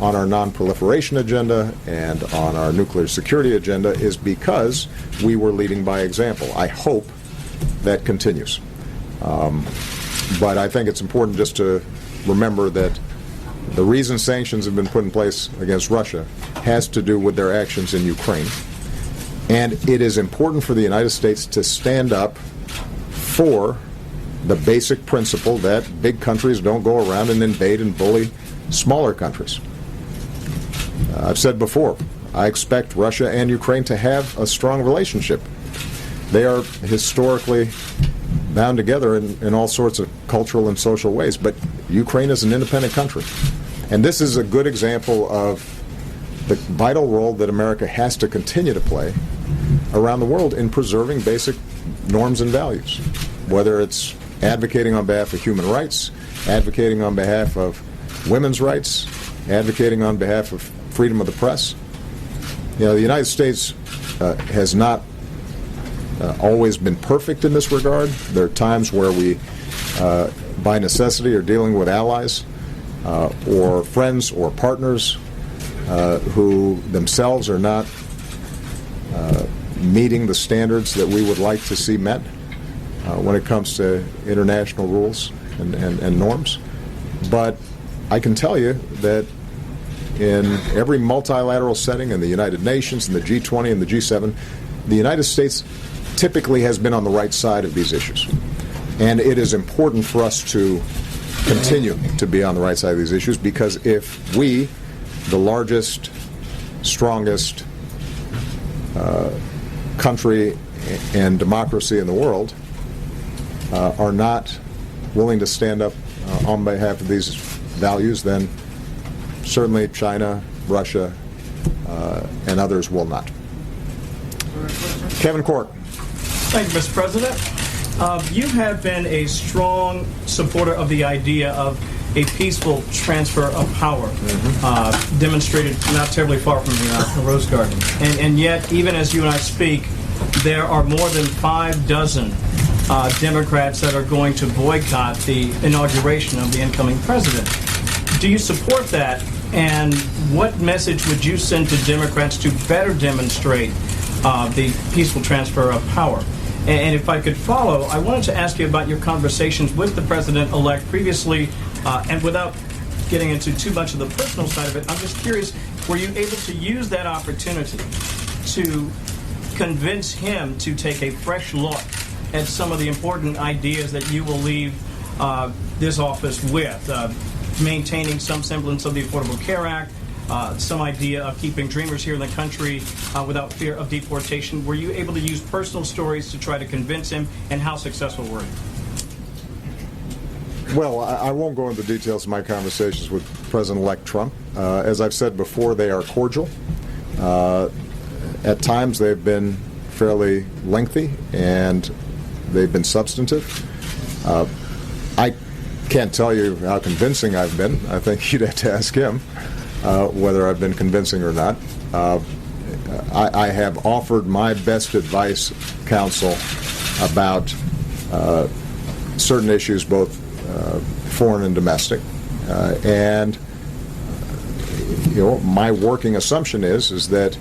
on our non-proliferation agenda and on our nuclear security agenda is because we were leading by example. I hope that continues. But I think it's important just to remember that the reason sanctions have been put in place against Russia has to do with their actions in Ukraine. And it is important for the United States to stand up for the basic principle that big countries don't go around and invade and bully smaller countries. I've said before, I expect Russia and Ukraine to have a strong relationship. They are historically bound together in all sorts of cultural and social ways, but Ukraine is an independent country. And this is a good example of the vital role that America has to continue to play around the world in preserving basic norms and values, whether it's advocating on behalf of human rights, advocating on behalf of women's rights, advocating on behalf of freedom of the press. The United States has not always been perfect in this regard. There are times where we, by necessity, are dealing with allies or friends or partners who themselves are not meeting the standards that we would like to see met when it comes to international rules and norms. But I can tell you that in every multilateral setting, in the United Nations, in the G20 and the G7, the United States typically has been on the right side of these issues. And it is important for us to continue to be on the right side of these issues, because if we, the largest, strongest country and democracy in the world, are not willing to stand up on behalf of these values, then certainly China, Russia, and others will not. Kevin Cork. Thank you, Mr. President. You have been a strong supporter of the idea of a peaceful transfer of power, demonstrated not terribly far from the Rose Garden. And yet, even as you and I speak, there are more than 6 Democrats that are going to boycott the inauguration of the incoming president. Do you support that? And what message would you send to Democrats to better demonstrate the peaceful transfer of power? And if I could follow, I wanted to ask you about your conversations with the president-elect previously, and without getting into too much of the personal side of it, I'm just curious, were you able to use that opportunity to convince him to take a fresh look at some of the important ideas that you will leave this office with, maintaining some semblance of the Affordable Care Act, some idea of keeping dreamers here in the country without fear of deportation? Were you able to use personal stories to try to convince him, and how successful were you? Well, I won't go into the details of my conversations with President-elect Trump. As I've said before, they are cordial. At times they've been fairly lengthy, and they've been substantive. I can't tell you how convincing I've been. I think you'd have to ask him whether I've been convincing or not. I have offered my best advice, counsel, about certain issues, both foreign and domestic. And my working assumption is that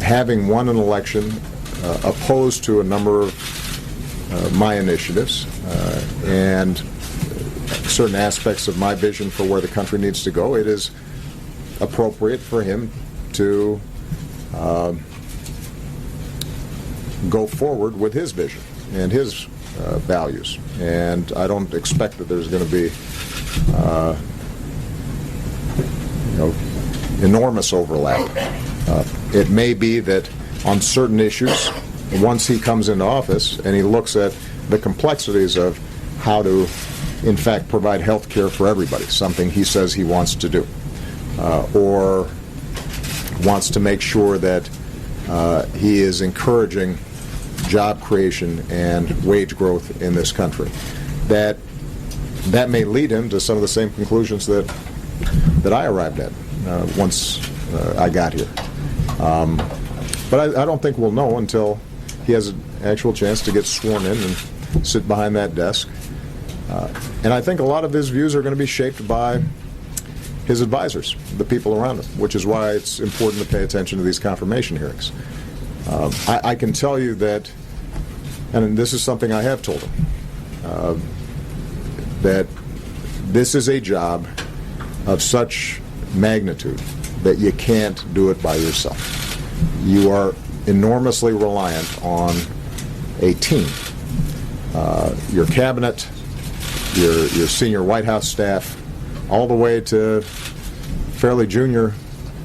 having won an election opposed to a number of my initiatives and certain aspects of my vision for where the country needs to go, it is appropriate for him to go forward with his vision and his values. And I don't expect that there's going to be enormous overlap. It may be that on certain issues, once he comes into office and he looks at the complexities of how to, in fact, provide health care for everybody, something he says he wants to do, or wants to make sure that he is encouraging job creation and wage growth in this country, that may lead him to some of the same conclusions that I arrived at once I got here. But I don't think we'll know until he has an actual chance to get sworn in and sit behind that desk. And I think a lot of his views are going to be shaped by his advisors, the people around him, which is why it's important to pay attention to these confirmation hearings. I can tell you that, and this is something I have told him, that this is a job of such magnitude that you can't do it by yourself. You are enormously reliant on a team. Your cabinet, your senior Whitehouse staff, all the way to fairly junior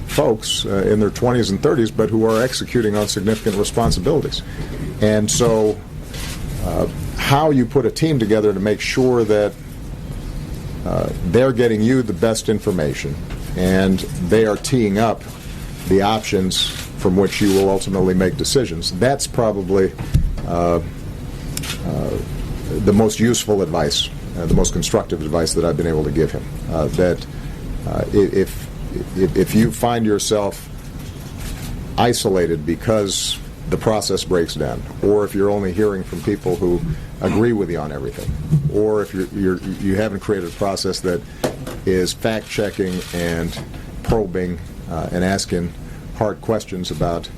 folks in their 20s and 30s, but who are executing on significant responsibilities. And so how you put a team together to make sure that they're getting you the best information and they are teeing up the options from which you will ultimately make decisions, that's probably the most useful advice, the most constructive advice that I've been able to give him. That if if you find yourself isolated because the process breaks down, or if you're only hearing from people who agree with you on everything, or if you haven't created a process that is fact-checking and probing and asking hard questions about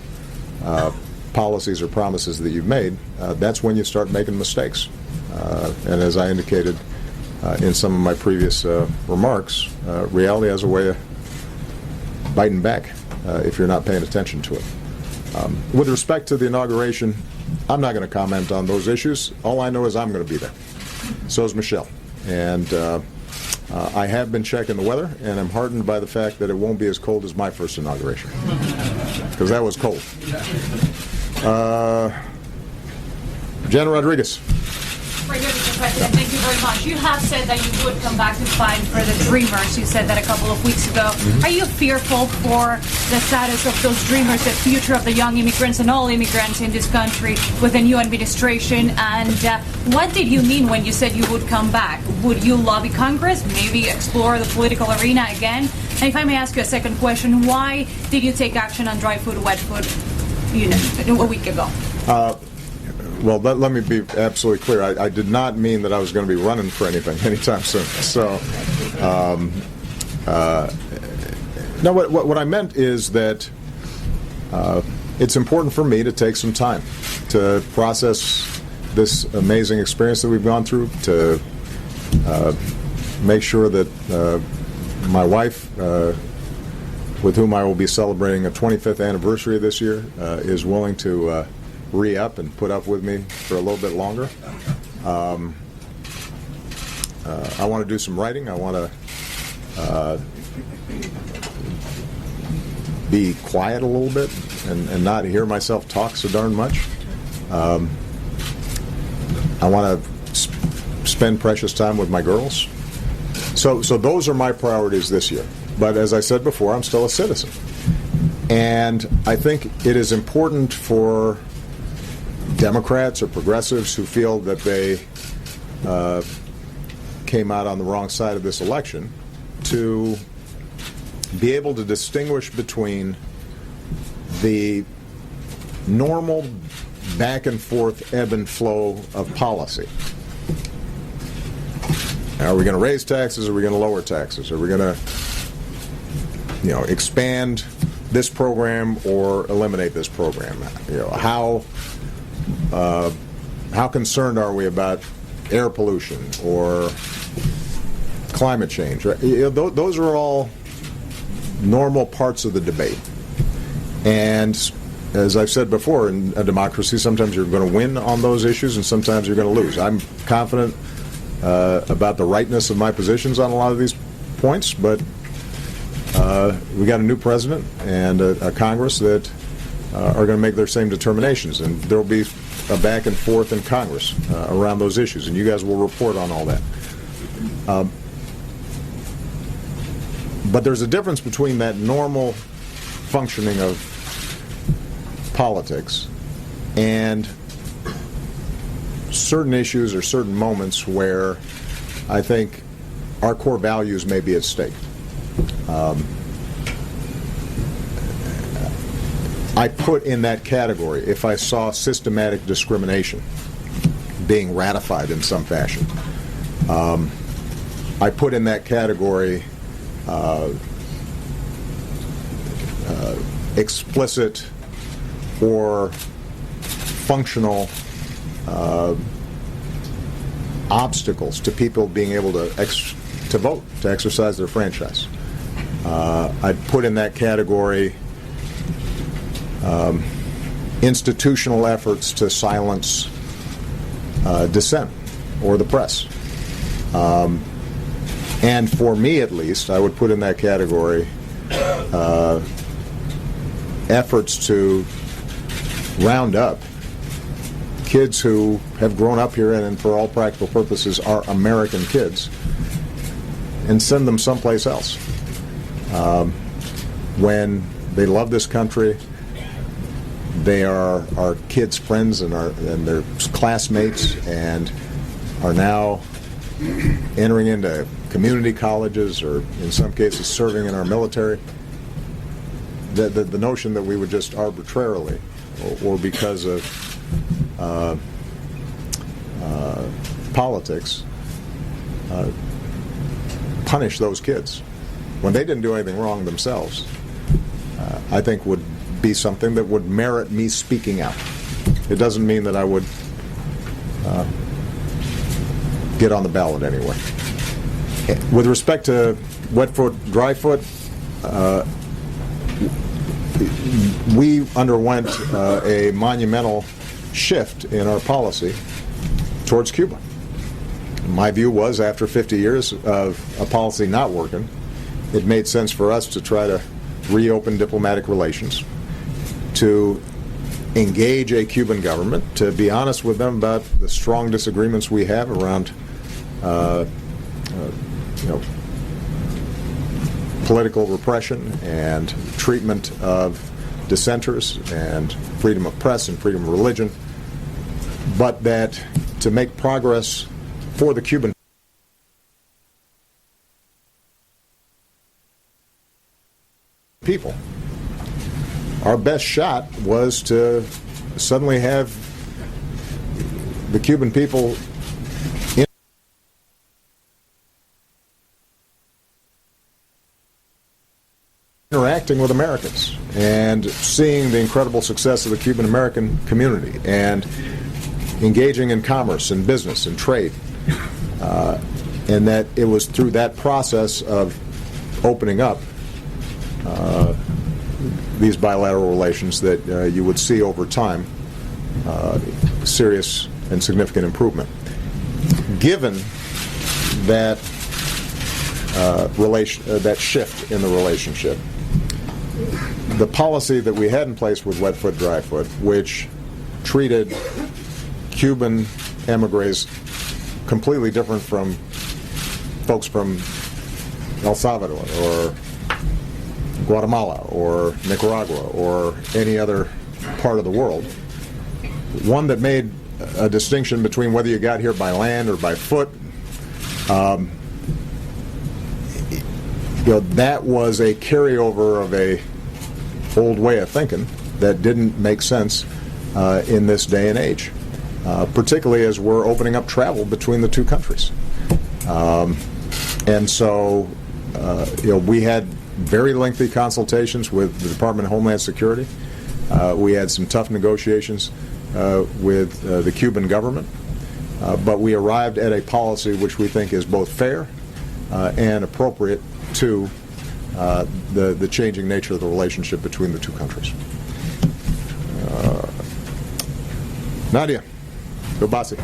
policies or promises that you've made, that's when you start making mistakes. And as I indicated in some of my previous remarks, reality has a way of biting back if you're not paying attention to it. With respect to the inauguration, I'm not going to comment on those issues. All I know is I'm going to be there. So is Michelle. And I have been checking the weather, and I'm heartened by the fact that it won't be as cold as my first inauguration, because that was cold. Jen Rodriguez. Very good, Mr. President. Thank you very much. You have said that you would come back to fight for the Dreamers. You said that a couple of weeks ago. Are you fearful for the status of those Dreamers, the future of the young immigrants and all immigrants in this country with the new administration? And what did you mean when you said you would come back? Would you lobby Congress, maybe explore the political arena again? And if I may ask you a second question, why did you take action on dry food, wet food, a week ago? Well, let me be absolutely clear. I did not mean that I was going to be running for anything anytime soon. So, no, what I meant is that it's important for me to take some time to process this amazing experience that we've gone through, to make sure that my wife, with whom I will be celebrating a 25th anniversary this year, is willing to re-up and put up with me for a little bit longer. I want to do some writing. I want to be quiet a little bit and not hear myself talk so darn much. I want to spend precious time with my girls. So those are my priorities this year. But as I said before, I'm still a citizen. And I think it is important for Democrats or progressives who feel that they came out on the wrong side of this election to be able to distinguish between the normal back and forth ebb and flow of policy. Are we going to raise taxes? Are we going to lower taxes? Are we going to, expand this program or eliminate this program? How concerned are we about air pollution or climate change? Those are all normal parts of the debate. And as I've said before, in a democracy, sometimes you're going to win on those issues and sometimes you're going to lose. I'm confident about the rightness of my positions on a lot of these points, but we got a new president and a Congress that are going to make their same determinations, and there will be a back and forth in Congress around those issues, and you guys will report on all that. But there's a difference between that normal functioning of politics and certain issues or certain moments where I think our core values may be at stake. I put in that category if I saw systematic discrimination being ratified in some fashion. I put in that category explicit or functional obstacles to people being able to vote, to exercise their franchise. I'd put in that category institutional efforts to silence dissent or the press. And for me, at least, I would put in that category efforts to round up kids who have grown up here and for all practical purposes are American kids and send them someplace else. When they love this country, they are our kids' friends and their classmates, and are now entering into community colleges, or in some cases serving in our military, the notion that we would just arbitrarily, or because of politics, punish those kids when they didn't do anything wrong themselves, I think would be something that would merit me speaking out. It doesn't mean that I would get on the ballot anyway. With respect to wet foot, dry foot, we underwent a monumental shift in our policy towards Cuba. My view was, after 50 years of a policy not working, it made sense for us to try to reopen diplomatic relations, to engage a Cuban government, to be honest with them about the strong disagreements we have around political repression and treatment of dissenters and freedom of press and freedom of religion, but that to make progress for the Cuban people, our best shot was to suddenly have the Cuban people interacting with Americans and seeing the incredible success of the Cuban American community and engaging in commerce and business and trade. And that it was through that process of opening up these bilateral relations that you would see over time serious and significant improvement. Given that that shift in the relationship, the policy that we had in place with wet foot, dry foot, which treated Cuban emigres completely different from folks from El Salvador or Guatemala or Nicaragua or any other part of the world, one that made a distinction between whether you got here by land or by foot, that was a carryover of a old way of thinking that didn't make sense in this day and age, particularly as we're opening up travel between the two countries. And so, we had very lengthy consultations with the Department of Homeland Security. We had some tough negotiations with the Cuban government, but we arrived at a policy which we think is both fair and appropriate to the changing nature of the relationship between the two countries. Nadia, Gobasi.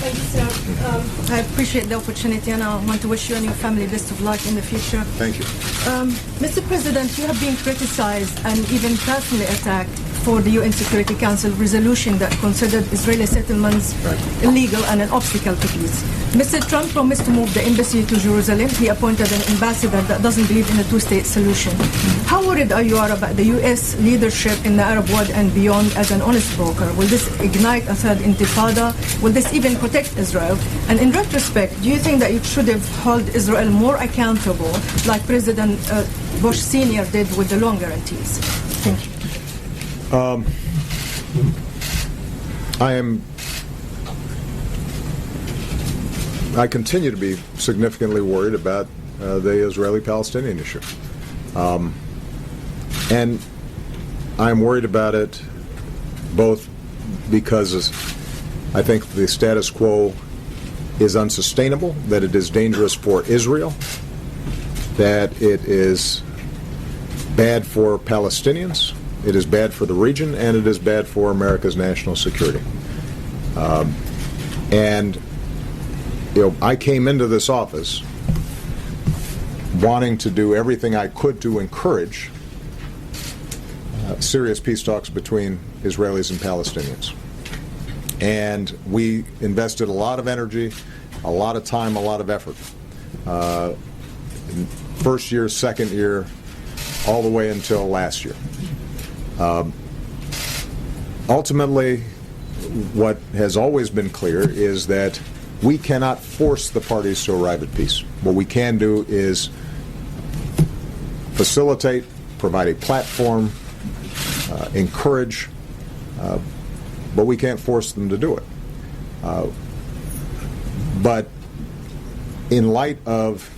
Thank you, sir. I appreciate the opportunity, and I want to wish you and your family best of luck in the future. Thank you. Mr. President, you have been criticized and even personally attacked for the UN Security Council resolution that considered Israeli settlements illegal and an obstacle to peace. Mr. Trump promised to move the embassy to Jerusalem. He appointed an ambassador that doesn't believe in a two-state solution. How worried are you about the U.S. leadership in the Arab world and beyond as an honest broker? Will this ignite a third intifada? Will this even protect Israel? And in retrospect, do you think that you should have held Israel more accountable like President Bush Sr. did with the loan guarantees? Thank you. I continue to be significantly worried about the Israeli-Palestinian issue. And I'm worried about it both because I think the status quo is unsustainable, that it is dangerous for Israel, that it is bad for Palestinians, it is bad for the region, and it is bad for America's national security. And I came into this office wanting to do everything I could to encourage serious peace talks between Israelis and Palestinians. And we invested a lot of energy, a lot of time, a lot of effort. First year, second year, all the way until last year. Ultimately, what has always been clear is that we cannot force the parties to arrive at peace. What we can do is facilitate, provide a platform, encourage, but we can't force them to do it. But in light of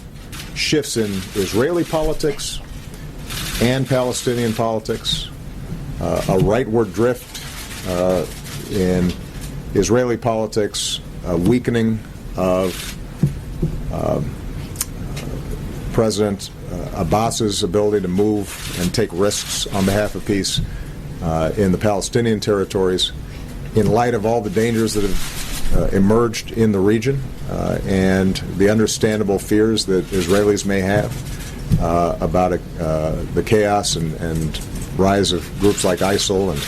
shifts in Israeli politics and Palestinian politics, a rightward drift in Israeli politics, a weakening of President Abbas's ability to move and take risks on behalf of peace in the Palestinian territories, in light of all the dangers that have emerged in the region and the understandable fears that Israelis may have about the chaos and rise of groups like ISIL and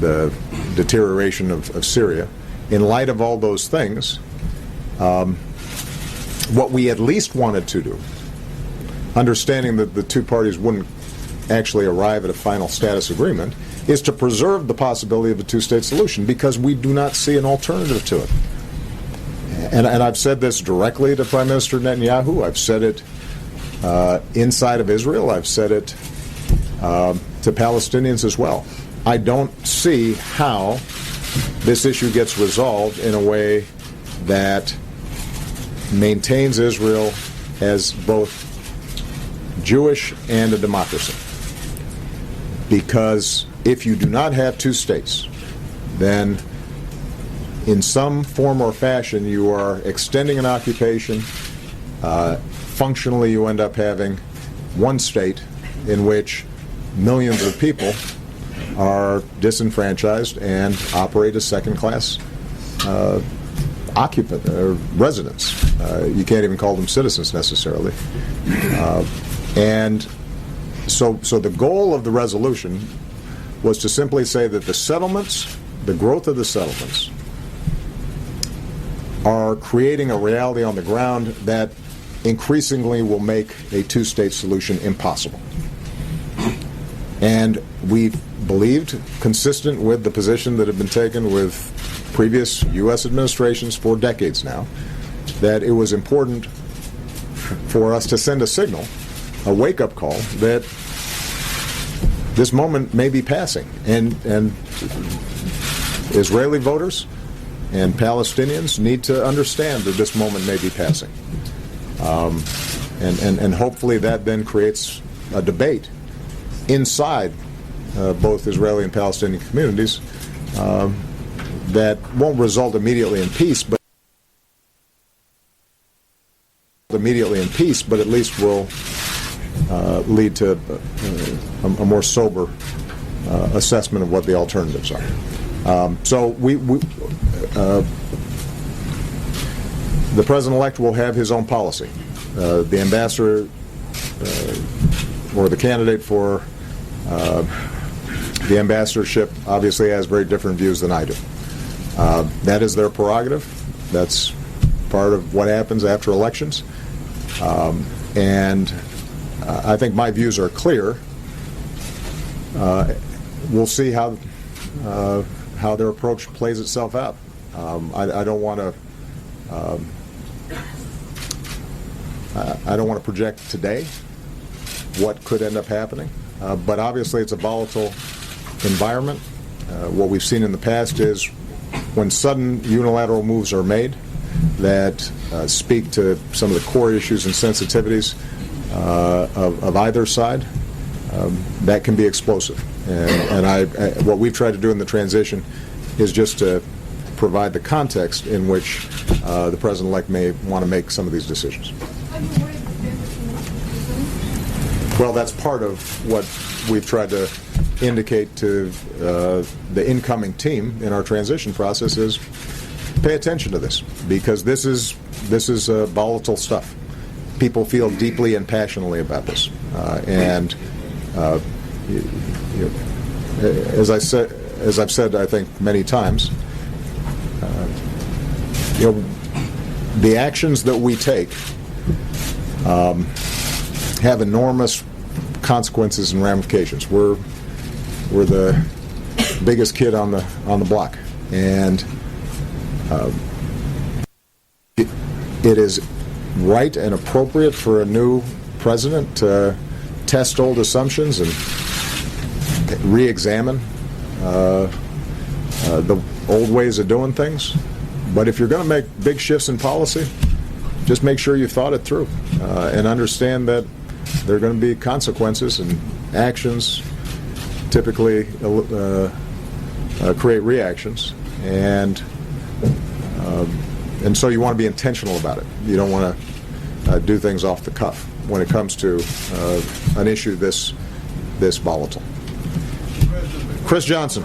the deterioration of Syria, in light of all those things, what we at least wanted to do, understanding that the two parties wouldn't actually arrive at a final status agreement, is to preserve the possibility of a two-state solution, because we do not see an alternative to it. And I've said this directly to Prime Minister Netanyahu. I've said it inside of Israel. I've said it to Palestinians as well. I don't see how this issue gets resolved in a way that maintains Israel as both Jewish and a democracy. Because if you do not have two states, then in some form or fashion you are extending an occupation. Functionally, you end up having one state in which millions of people are disenfranchised and operate as second-class occupant or residents. You can't even call them citizens necessarily. And so the goal of the resolution was to simply say that the settlements, the growth of the settlements, are creating a reality on the ground that increasingly will make a two-state solution impossible. And we've believed, consistent with the position that had been taken with previous U.S. administrations for decades now, that it was important for us to send a signal, a wake-up call, that this moment may be passing. And Israeli voters and Palestinians need to understand that this moment may be passing. And hopefully that then creates a debate inside both Israeli and Palestinian communities that won't result immediately in peace, but at least will lead to a more sober assessment of what the alternatives are. So the president-elect will have his own policy. The ambassador or the candidate for the ambassadorship obviously has very different views than I do. That is their prerogative. That's part of what happens after elections. And I think my views are clear. We'll see how their approach plays itself out. I don't want to project today what could end up happening, but obviously it's a volatile environment. What we've seen in the past is when sudden unilateral moves are made that speak to some of the core issues and sensitivities of either side, that can be explosive. And what we've tried to do in the transition is just to provide the context in which the president-elect may want to make some of these decisions. Well, that's part of what we've tried to indicate to the incoming team in our transition process is pay attention to this, because this is volatile stuff. People feel deeply and passionately about this, and as I've said, I think many times, the actions that we take have enormous consequences and ramifications. We're the biggest kid on the block, and it is right and appropriate for a new president to test old assumptions and re-examine the old ways of doing things. But if you're going to make big shifts in policy, just make sure you thought it through and understand that there are going to be consequences, and actions typically create reactions, and so you want to be intentional about it. You don't want to do things off the cuff when it comes to an issue this volatile. Chris Johnson.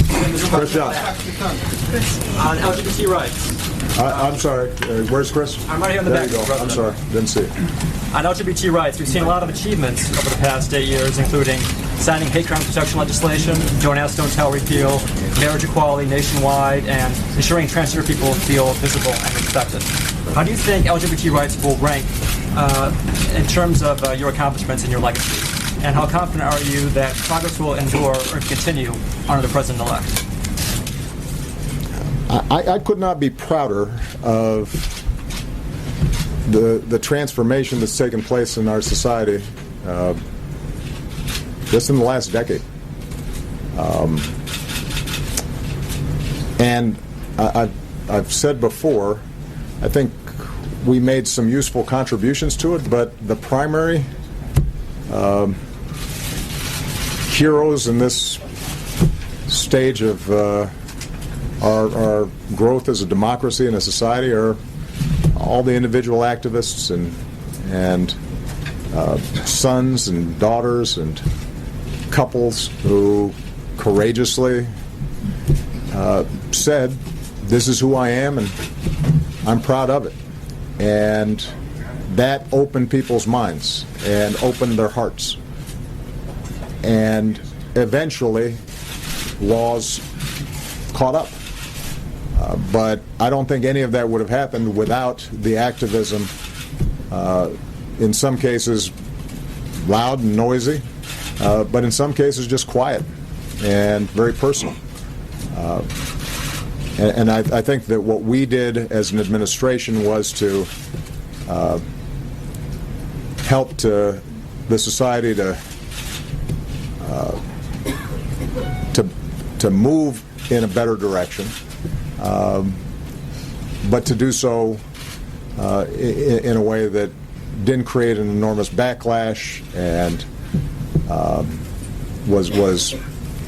Chris Johnson. On LGBT rights. I'm sorry. Where's Chris? I'm right here in the there back. You go. I'm sorry. Didn't see it. On LGBT rights, we've seen a lot of achievements over the past 8 years, including signing hate crime protection legislation, Don't Ask, Don't Tell repeal, marriage equality nationwide, and ensuring transgender people feel visible and respected. How do you think LGBT rights will rank in terms of your accomplishments and your legacy? And how confident are you that progress will endure or continue under the president-elect? I could not be prouder of the transformation that's taken place in our society just in the last decade. And I've said before, I think we made some useful contributions to it, but the primary heroes in this stage of our growth as a democracy and a society are all the individual activists and sons and daughters and couples who courageously said, "This is who I am, and I'm proud of it." And that opened people's minds and opened their hearts. And eventually, laws caught up. But I don't think any of that would have happened without the activism, in some cases loud and noisy, but in some cases just quiet and very personal. And I think that what we did as an administration was to help the society to move in a better direction, but to do so in a way that didn't create an enormous backlash and was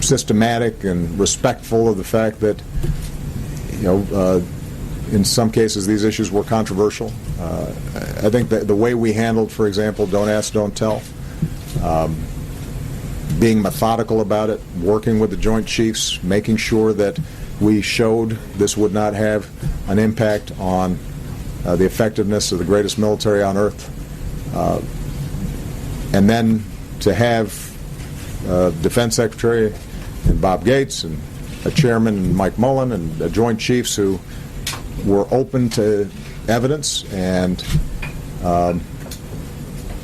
systematic and respectful of the fact that, in some cases these issues were controversial. I think that the way we handled, for example, Don't Ask, Don't Tell, being methodical about it, working with the Joint Chiefs, making sure that we showed this would not have an impact on the effectiveness of the greatest military on earth. And then to have Defense Secretary and Bob Gates and a Chairman Mike Mullen and the Joint Chiefs who were open to evidence and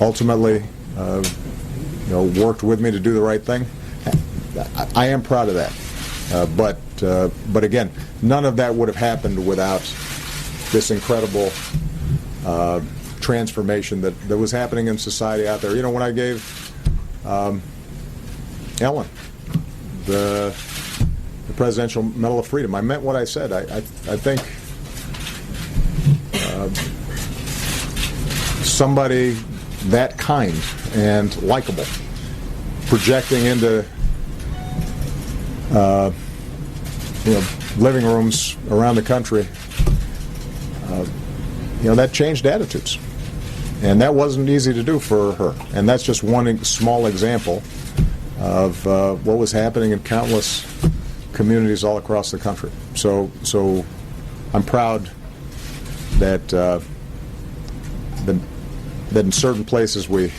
ultimately worked with me to do the right thing. I am proud of that. But again, none of that would have happened without this incredible transformation that was happening in society out there. When I gave Ellen the Presidential Medal of Freedom, I meant what I said. I think somebody that kind and likable projecting into living rooms around the country, that changed attitudes. And that wasn't easy to do for her. And that's just one small example of what was happening in countless communities all across the country. So I'm proud that that in certain places we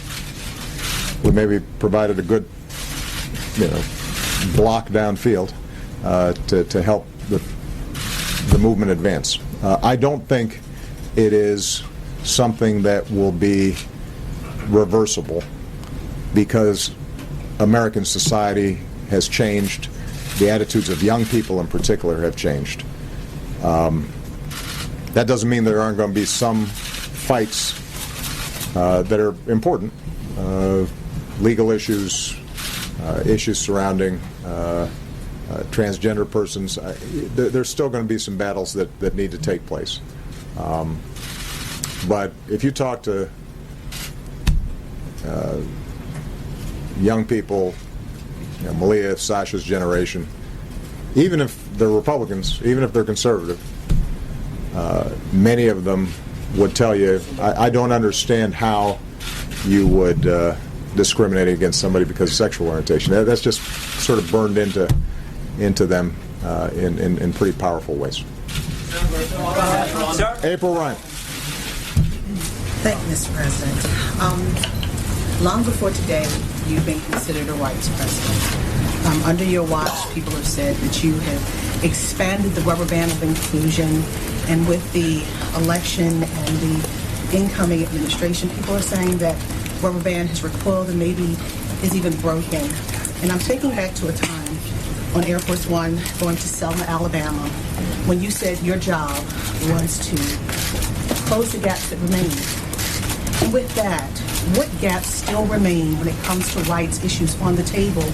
maybe provided a good block downfield to help the movement advance. I don't think it is something that will be reversible because American society has changed. The attitudes of young people in particular have changed. That doesn't mean there aren't going to be some fights that are important, legal issues, issues surrounding transgender persons. There's still going to be some battles that need to take place. But if you talk to young people, Malia, Sasha's generation, even if they're Republicans, even if they're conservative, many of them would tell you, I don't understand how you would discriminate against somebody because of sexual orientation. That's just sort of burned into them in pretty powerful ways. April Ryan. Thank you, Mr. President. Long before today, you've been considered a rights president. Under your watch, people have said that you have expanded the rubber band of inclusion, and with the election and the incoming administration, people are saying that rubber band has recoiled and maybe is even broken. And I'm taking back to a time on Air Force One going to Selma, Alabama, when you said your job was to close the gaps that remain. And with that, what gaps still remain when it comes to rights issues on the table?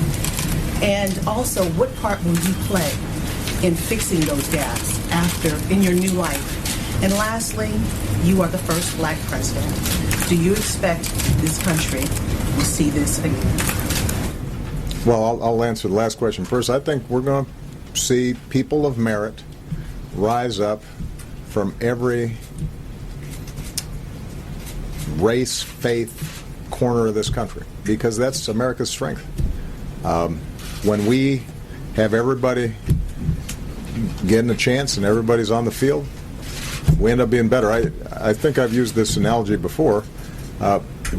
And also, what part will you play in fixing those gaps in your new life? And lastly, you are the first black president. Do you expect this country will see this again? Well, I'll answer the last question first. I think we're going to see people of merit rise up from every race, faith, corner of this country, because that's America's strength. When we have everybody getting a chance and everybody's on the field, we end up being better. I think I've used this analogy before.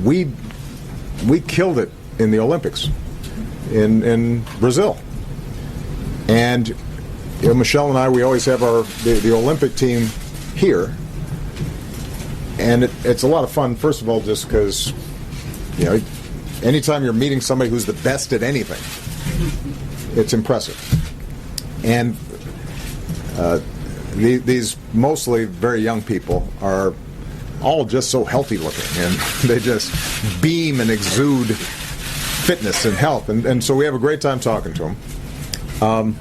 We killed it in the Olympics in Brazil. And Michelle and I, we always have the Olympic team here. And it's a lot of fun, first of all, just because, anytime you're meeting somebody who's the best at anything, it's impressive. And these mostly very young people are all just so healthy looking, and they just beam and exude fitness and health. And so we have a great time talking to them.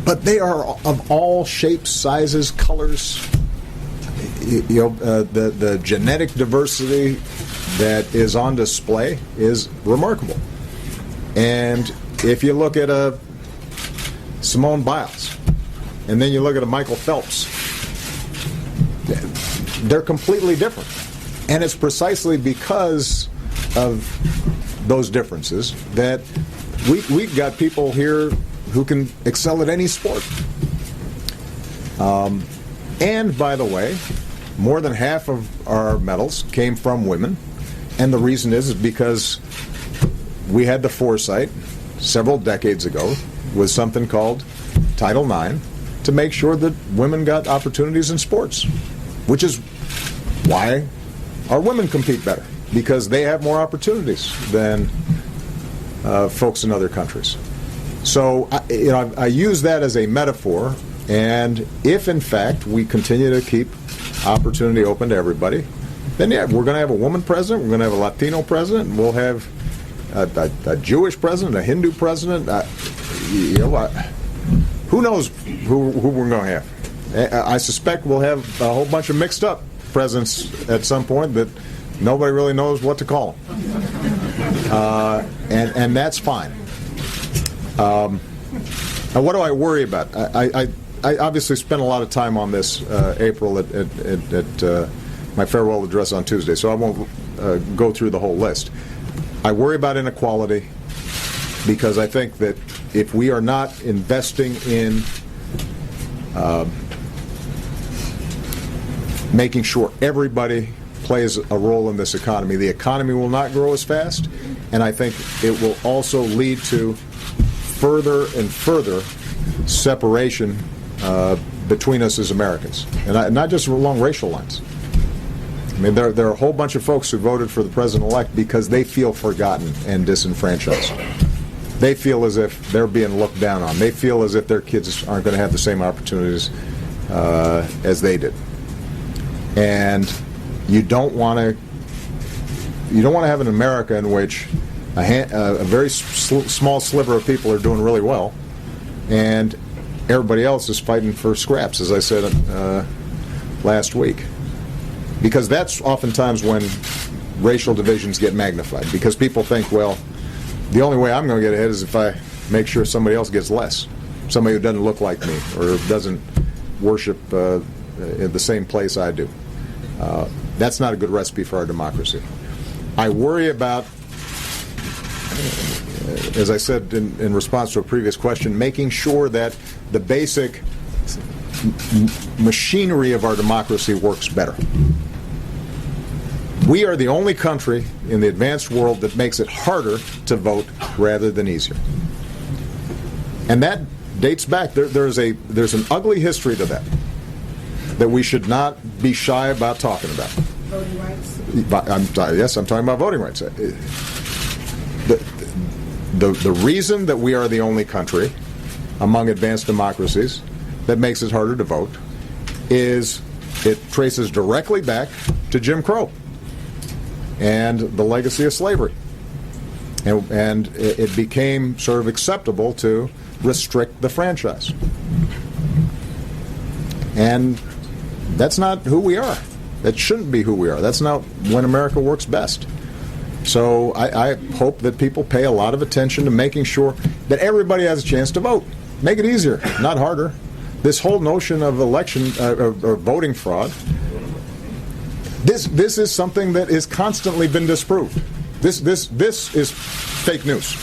But they are of all shapes, sizes, colors. The genetic diversity that is on display is remarkable. And if you look at a Simone Biles, and then you look at a Michael Phelps, they're completely different. And it's precisely because of those differences that we've got people here who can excel at any sport. And by the way, more than half of our medals came from women. And the reason is because we had the foresight several decades ago with something called Title IX to make sure that women got opportunities in sports, which is why our women compete better, because they have more opportunities than folks in other countries. So I use that as a metaphor, and if in fact we continue to keep opportunity open to everybody, then yeah, we're going to have a woman president, we're going to have a Latino president, and we'll have a Jewish president, a Hindu president. Who knows who we're going to have? I suspect we'll have a whole bunch of mixed up presidents at some point that nobody really knows what to call them. And that's fine. Now, what do I worry about? I obviously spent a lot of time on this, April, at my farewell address on Tuesday, so I won't go through the whole list. I worry about inequality because I think that if we are not investing in making sure everybody plays a role in this economy, the economy will not grow as fast, and I think it will also lead to further and further separation between us as Americans, and not just along racial lines. I mean, there are a whole bunch of folks who voted for the president-elect because they feel forgotten and disenfranchised. They feel as if they're being looked down on. They feel as if their kids aren't going to have the same opportunities as they did. And you don't want to have an America in which a very small sliver of people are doing really well, and everybody else is fighting for scraps, as I said last week. Because that's oftentimes when racial divisions get magnified, because people think, well, the only way I'm going to get ahead is if I make sure somebody else gets less, somebody who doesn't look like me or doesn't worship in the same place I do. That's not a good recipe for our democracy. I worry about, as I said in response to a previous question, making sure that the basic machinery of our democracy works better. We are the only country in the advanced world that makes it harder to vote rather than easier. And that dates back. There's an ugly history to that we should not be shy about talking about. Voting rights? Yes, I'm talking about voting rights. The reason that we are the only country among advanced democracies that makes it harder to vote is it traces directly back to Jim Crow and the legacy of slavery. And it became sort of acceptable to restrict the franchise. And that's not who we are. That shouldn't be who we are. That's not when America works best. So I hope that people pay a lot of attention to making sure that everybody has a chance to vote. Make it easier, not harder. This whole notion of election or voting fraud, this is something that has constantly been disproved. This is fake news.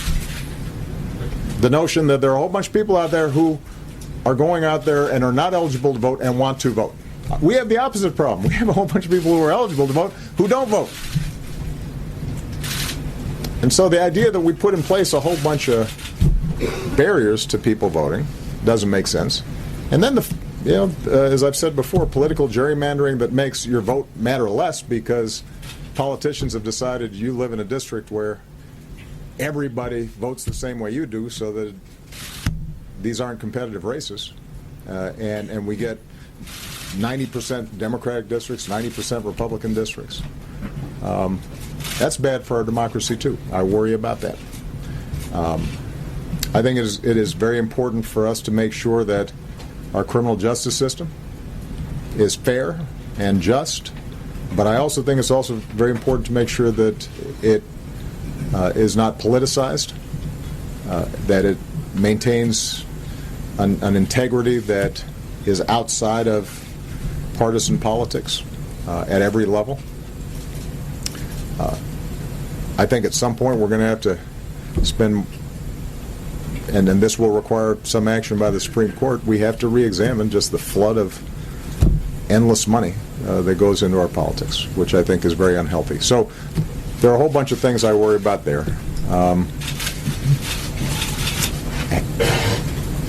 The notion that there are a whole bunch of people out there who are going out there and are not eligible to vote and want to vote. We have the opposite problem. We have a whole bunch of people who are eligible to vote who don't vote. And so the idea that we put in place a whole bunch of barriers to people voting doesn't make sense. And then, as I've said before, political gerrymandering that makes your vote matter less because politicians have decided you live in a district where everybody votes the same way you do, so that these aren't competitive races, and we get 90% Democratic districts, 90% Republican districts. That's bad for our democracy too. I worry about that. I think it is very important for us to make sure that our criminal justice system is fair and just, but I also think it's also very important to make sure that it is not politicized, that it maintains an integrity that is outside of partisan politics at every level. I think at some point we're going to have to spend, and this will require some action by the Supreme Court, we have to re-examine just the flood of endless money that goes into our politics, which I think is very unhealthy. So there are a whole bunch of things I worry about there.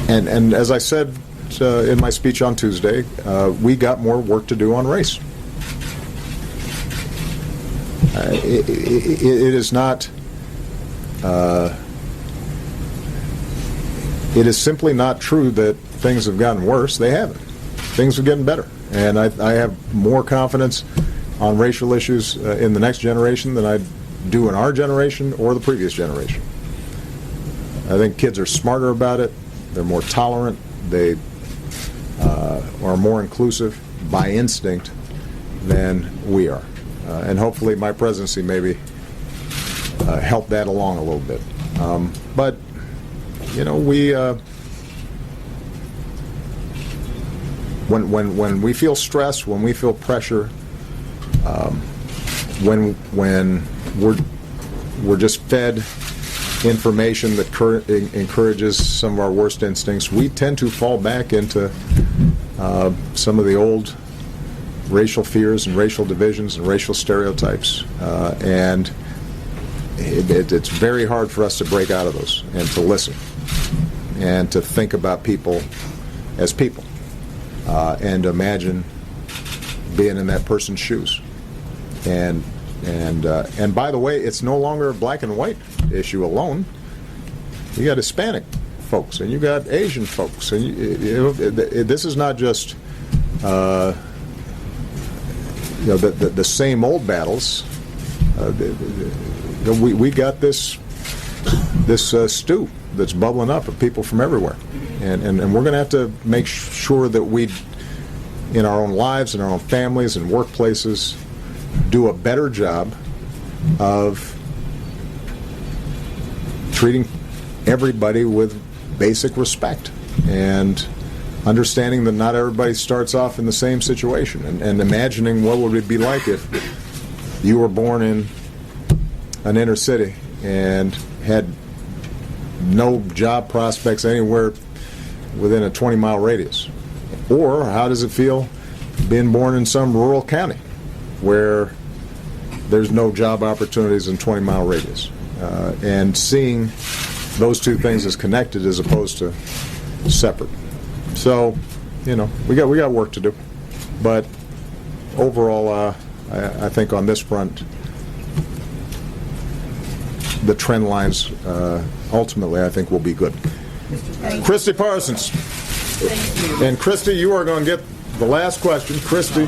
And as I said in my speech on Tuesday, we got more work to do on race. It is not. It is simply not true that things have gotten worse. They haven't. Things are getting better, and I have more confidence on racial issues in the next generation than I do in our generation or the previous generation. I think kids are smarter about it. They're more tolerant. They are more inclusive by instinct than we are. And hopefully my presidency maybe help that along a little bit. But, we when we feel stress, when we feel pressure, when we're just fed information that encourages some of our worst instincts, we tend to fall back into some of the old racial fears and racial divisions and racial stereotypes, and it's very hard for us to break out of those and to listen and to think about people as people and to imagine being in that person's shoes. And by the way, it's no longer a black and white issue alone. You got Hispanic folks and you got Asian folks, and this is not just the same old battles. We got this stew that's bubbling up of people from everywhere, and we're going to have to make sure that we, in our own lives, in our own families and workplaces, do a better job of treating everybody with basic respect and understanding that not everybody starts off in the same situation, and imagining what would it be like if you were born in an inner city and had no job prospects anywhere within a 20-mile radius. Or how does it feel being born in some rural county where there's no job opportunities in 20-mile radius? And seeing those two things as connected as opposed to separate. So, we got work to do. But overall, I think on this front, the trend lines ultimately, I think, will be good. Christy Parsons. And Christy, you are going to get the last question. Christy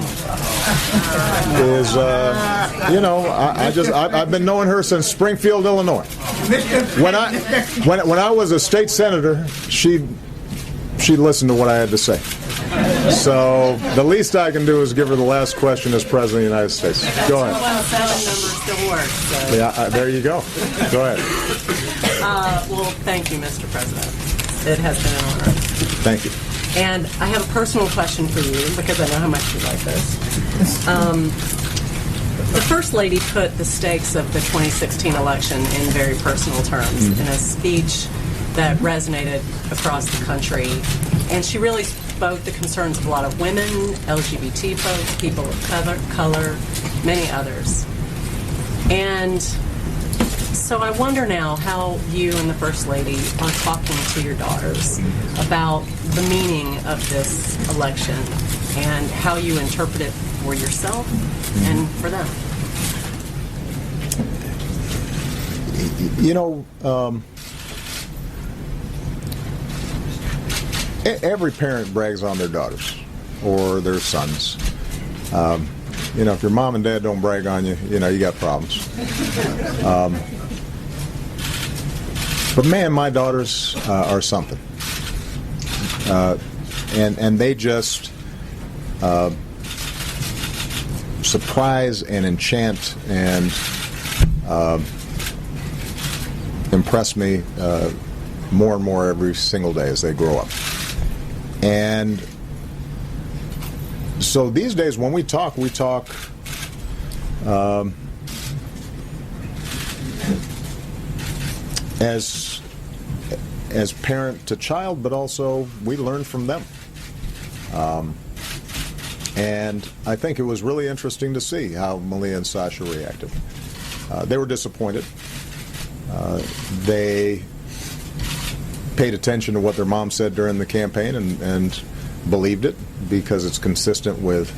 is, I've been knowing her since Springfield, Illinois. When I was a state senator, she listened to what I had to say. So the least I can do is give her the last question as President of the United States. Go ahead. Well, 7 numbers still work. So. Yeah, there you go. Go ahead. Well, thank you, Mr. President. It has been an honor. Thank you. And I have a personal question for you because I know how much you like this. The First Lady put the stakes of the 2016 election in very personal terms in a speech that resonated across the country. And she really spoke the concerns of a lot of women, LGBT folks, people of color, many others. And so I wonder now how you and the First Lady are talking to your daughters about the meaning of this election and how you interpret it for yourself and for them. Every parent brags on their daughters or their sons. If your mom and dad don't brag on you, you got problems. But man, my daughters are something. And they just surprise and enchant and impress me more and more every single day as they grow up. And so these days when we talk as parent to child, but also we learn from them. And I think it was really interesting to see how Malia and Sasha reacted. They were disappointed. They paid attention to what their mom said during the campaign and believed it because it's consistent with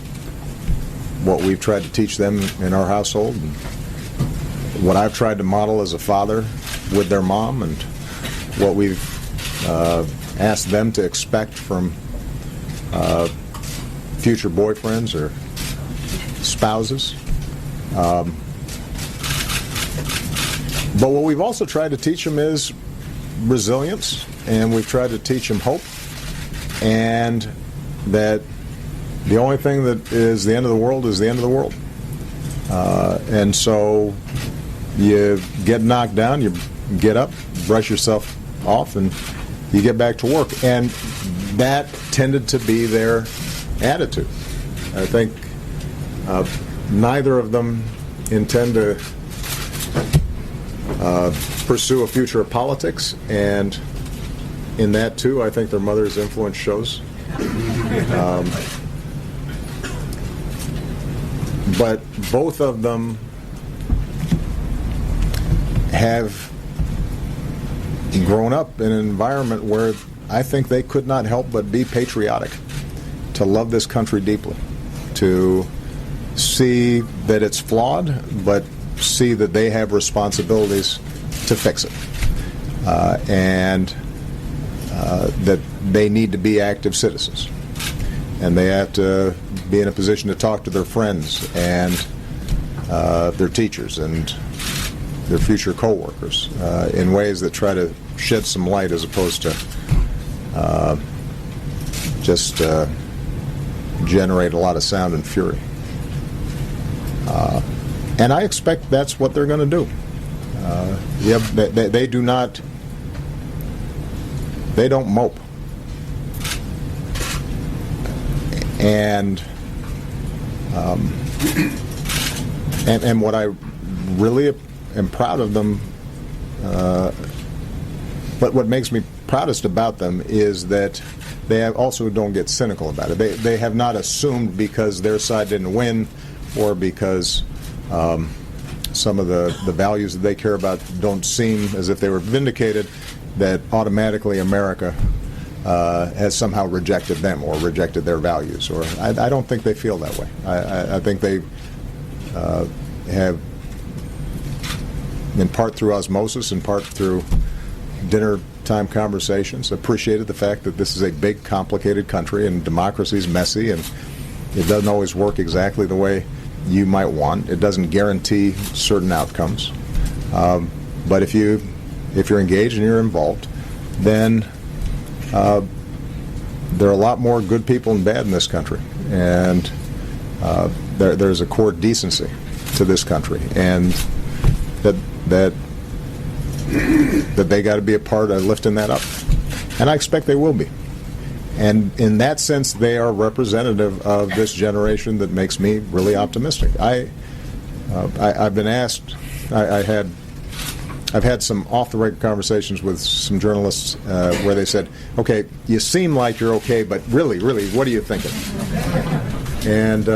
what we've tried to teach them in our household and what I've tried to model as a father with their mom and what we've asked them to expect from future boyfriends or spouses. But what we've also tried to teach them is resilience, and we've tried to teach them hope, and that the only thing that is the end of the world is the end of the world. And so you get knocked down, you get up, brush yourself off, and you get back to work. And that tended to be their attitude. I think neither of them intend to pursue a future of politics, and in that too, I think their mother's influence shows. But both of them have grown up in an environment where I think they could not help but be patriotic, to love this country deeply, to see that it's flawed, but see that they have responsibilities to fix it, and that they need to be active citizens. and they have to be in a position to talk to their friends and their teachers and their future co-workers in ways that try to shed some light as opposed to just generate a lot of sound and fury. And I expect that's what they're going to do. They do not. They don't mope. And what I really am proud of them, but what makes me proudest about them is that they also don't get cynical about it. They have not assumed because their side didn't win or because some of the values that they care about don't seem as if they were vindicated, that automatically America has somehow rejected them or rejected their values. Or I don't think they feel that way. I think they have, in part through osmosis, in part through dinner time conversations, appreciated the fact that this is a big, complicated country and democracy is messy and it doesn't always work exactly the way you might want. It doesn't guarantee certain outcomes. But if you're engaged and you're involved, then there are a lot more good people than bad in this country, and there's a core decency to this country, and that they got to be a part of lifting that up, and I expect they will be. And in that sense, they are representative of this generation that makes me really optimistic. I've been asked. I've had some off-the-record conversations with some journalists where they said, "Okay, you seem like you're okay, but really, what are you thinking?" And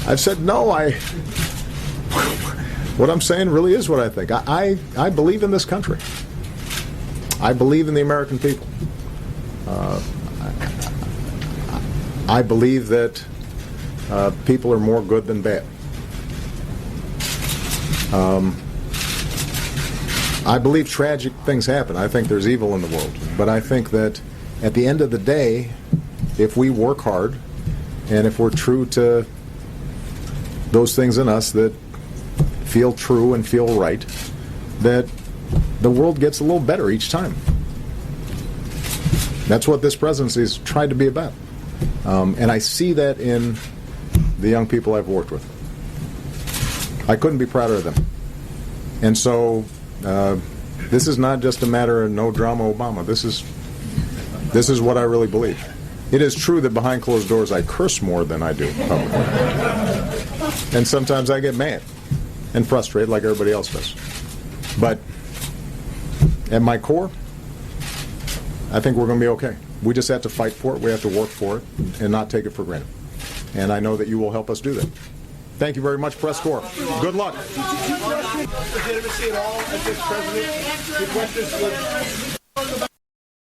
I've said, "No, what I'm saying really is what I think. I believe in this country. I believe in the American people. I believe that people are more good than bad. I believe tragic things happen. I think there's evil in the world. But I think that at the end of the day, if we work hard and if we're true to those things in us that feel true and feel right, that the world gets a little better each time. That's what this presidency has tried to be about. And I see that in the young people I've worked with. I couldn't be prouder of them. And so this is not just a matter of no drama Obama. This is what I really believe. It is true that behind closed doors I curse more than I do publicly. And sometimes I get mad and frustrated like everybody else does. But at my core, I think we're going to be okay. We just have to fight for it. We have to work for it and not take it for granted. And I know that you will help us do that. Thank you very much, Press Corps. Good luck. Legitimacy at all as this president? The questions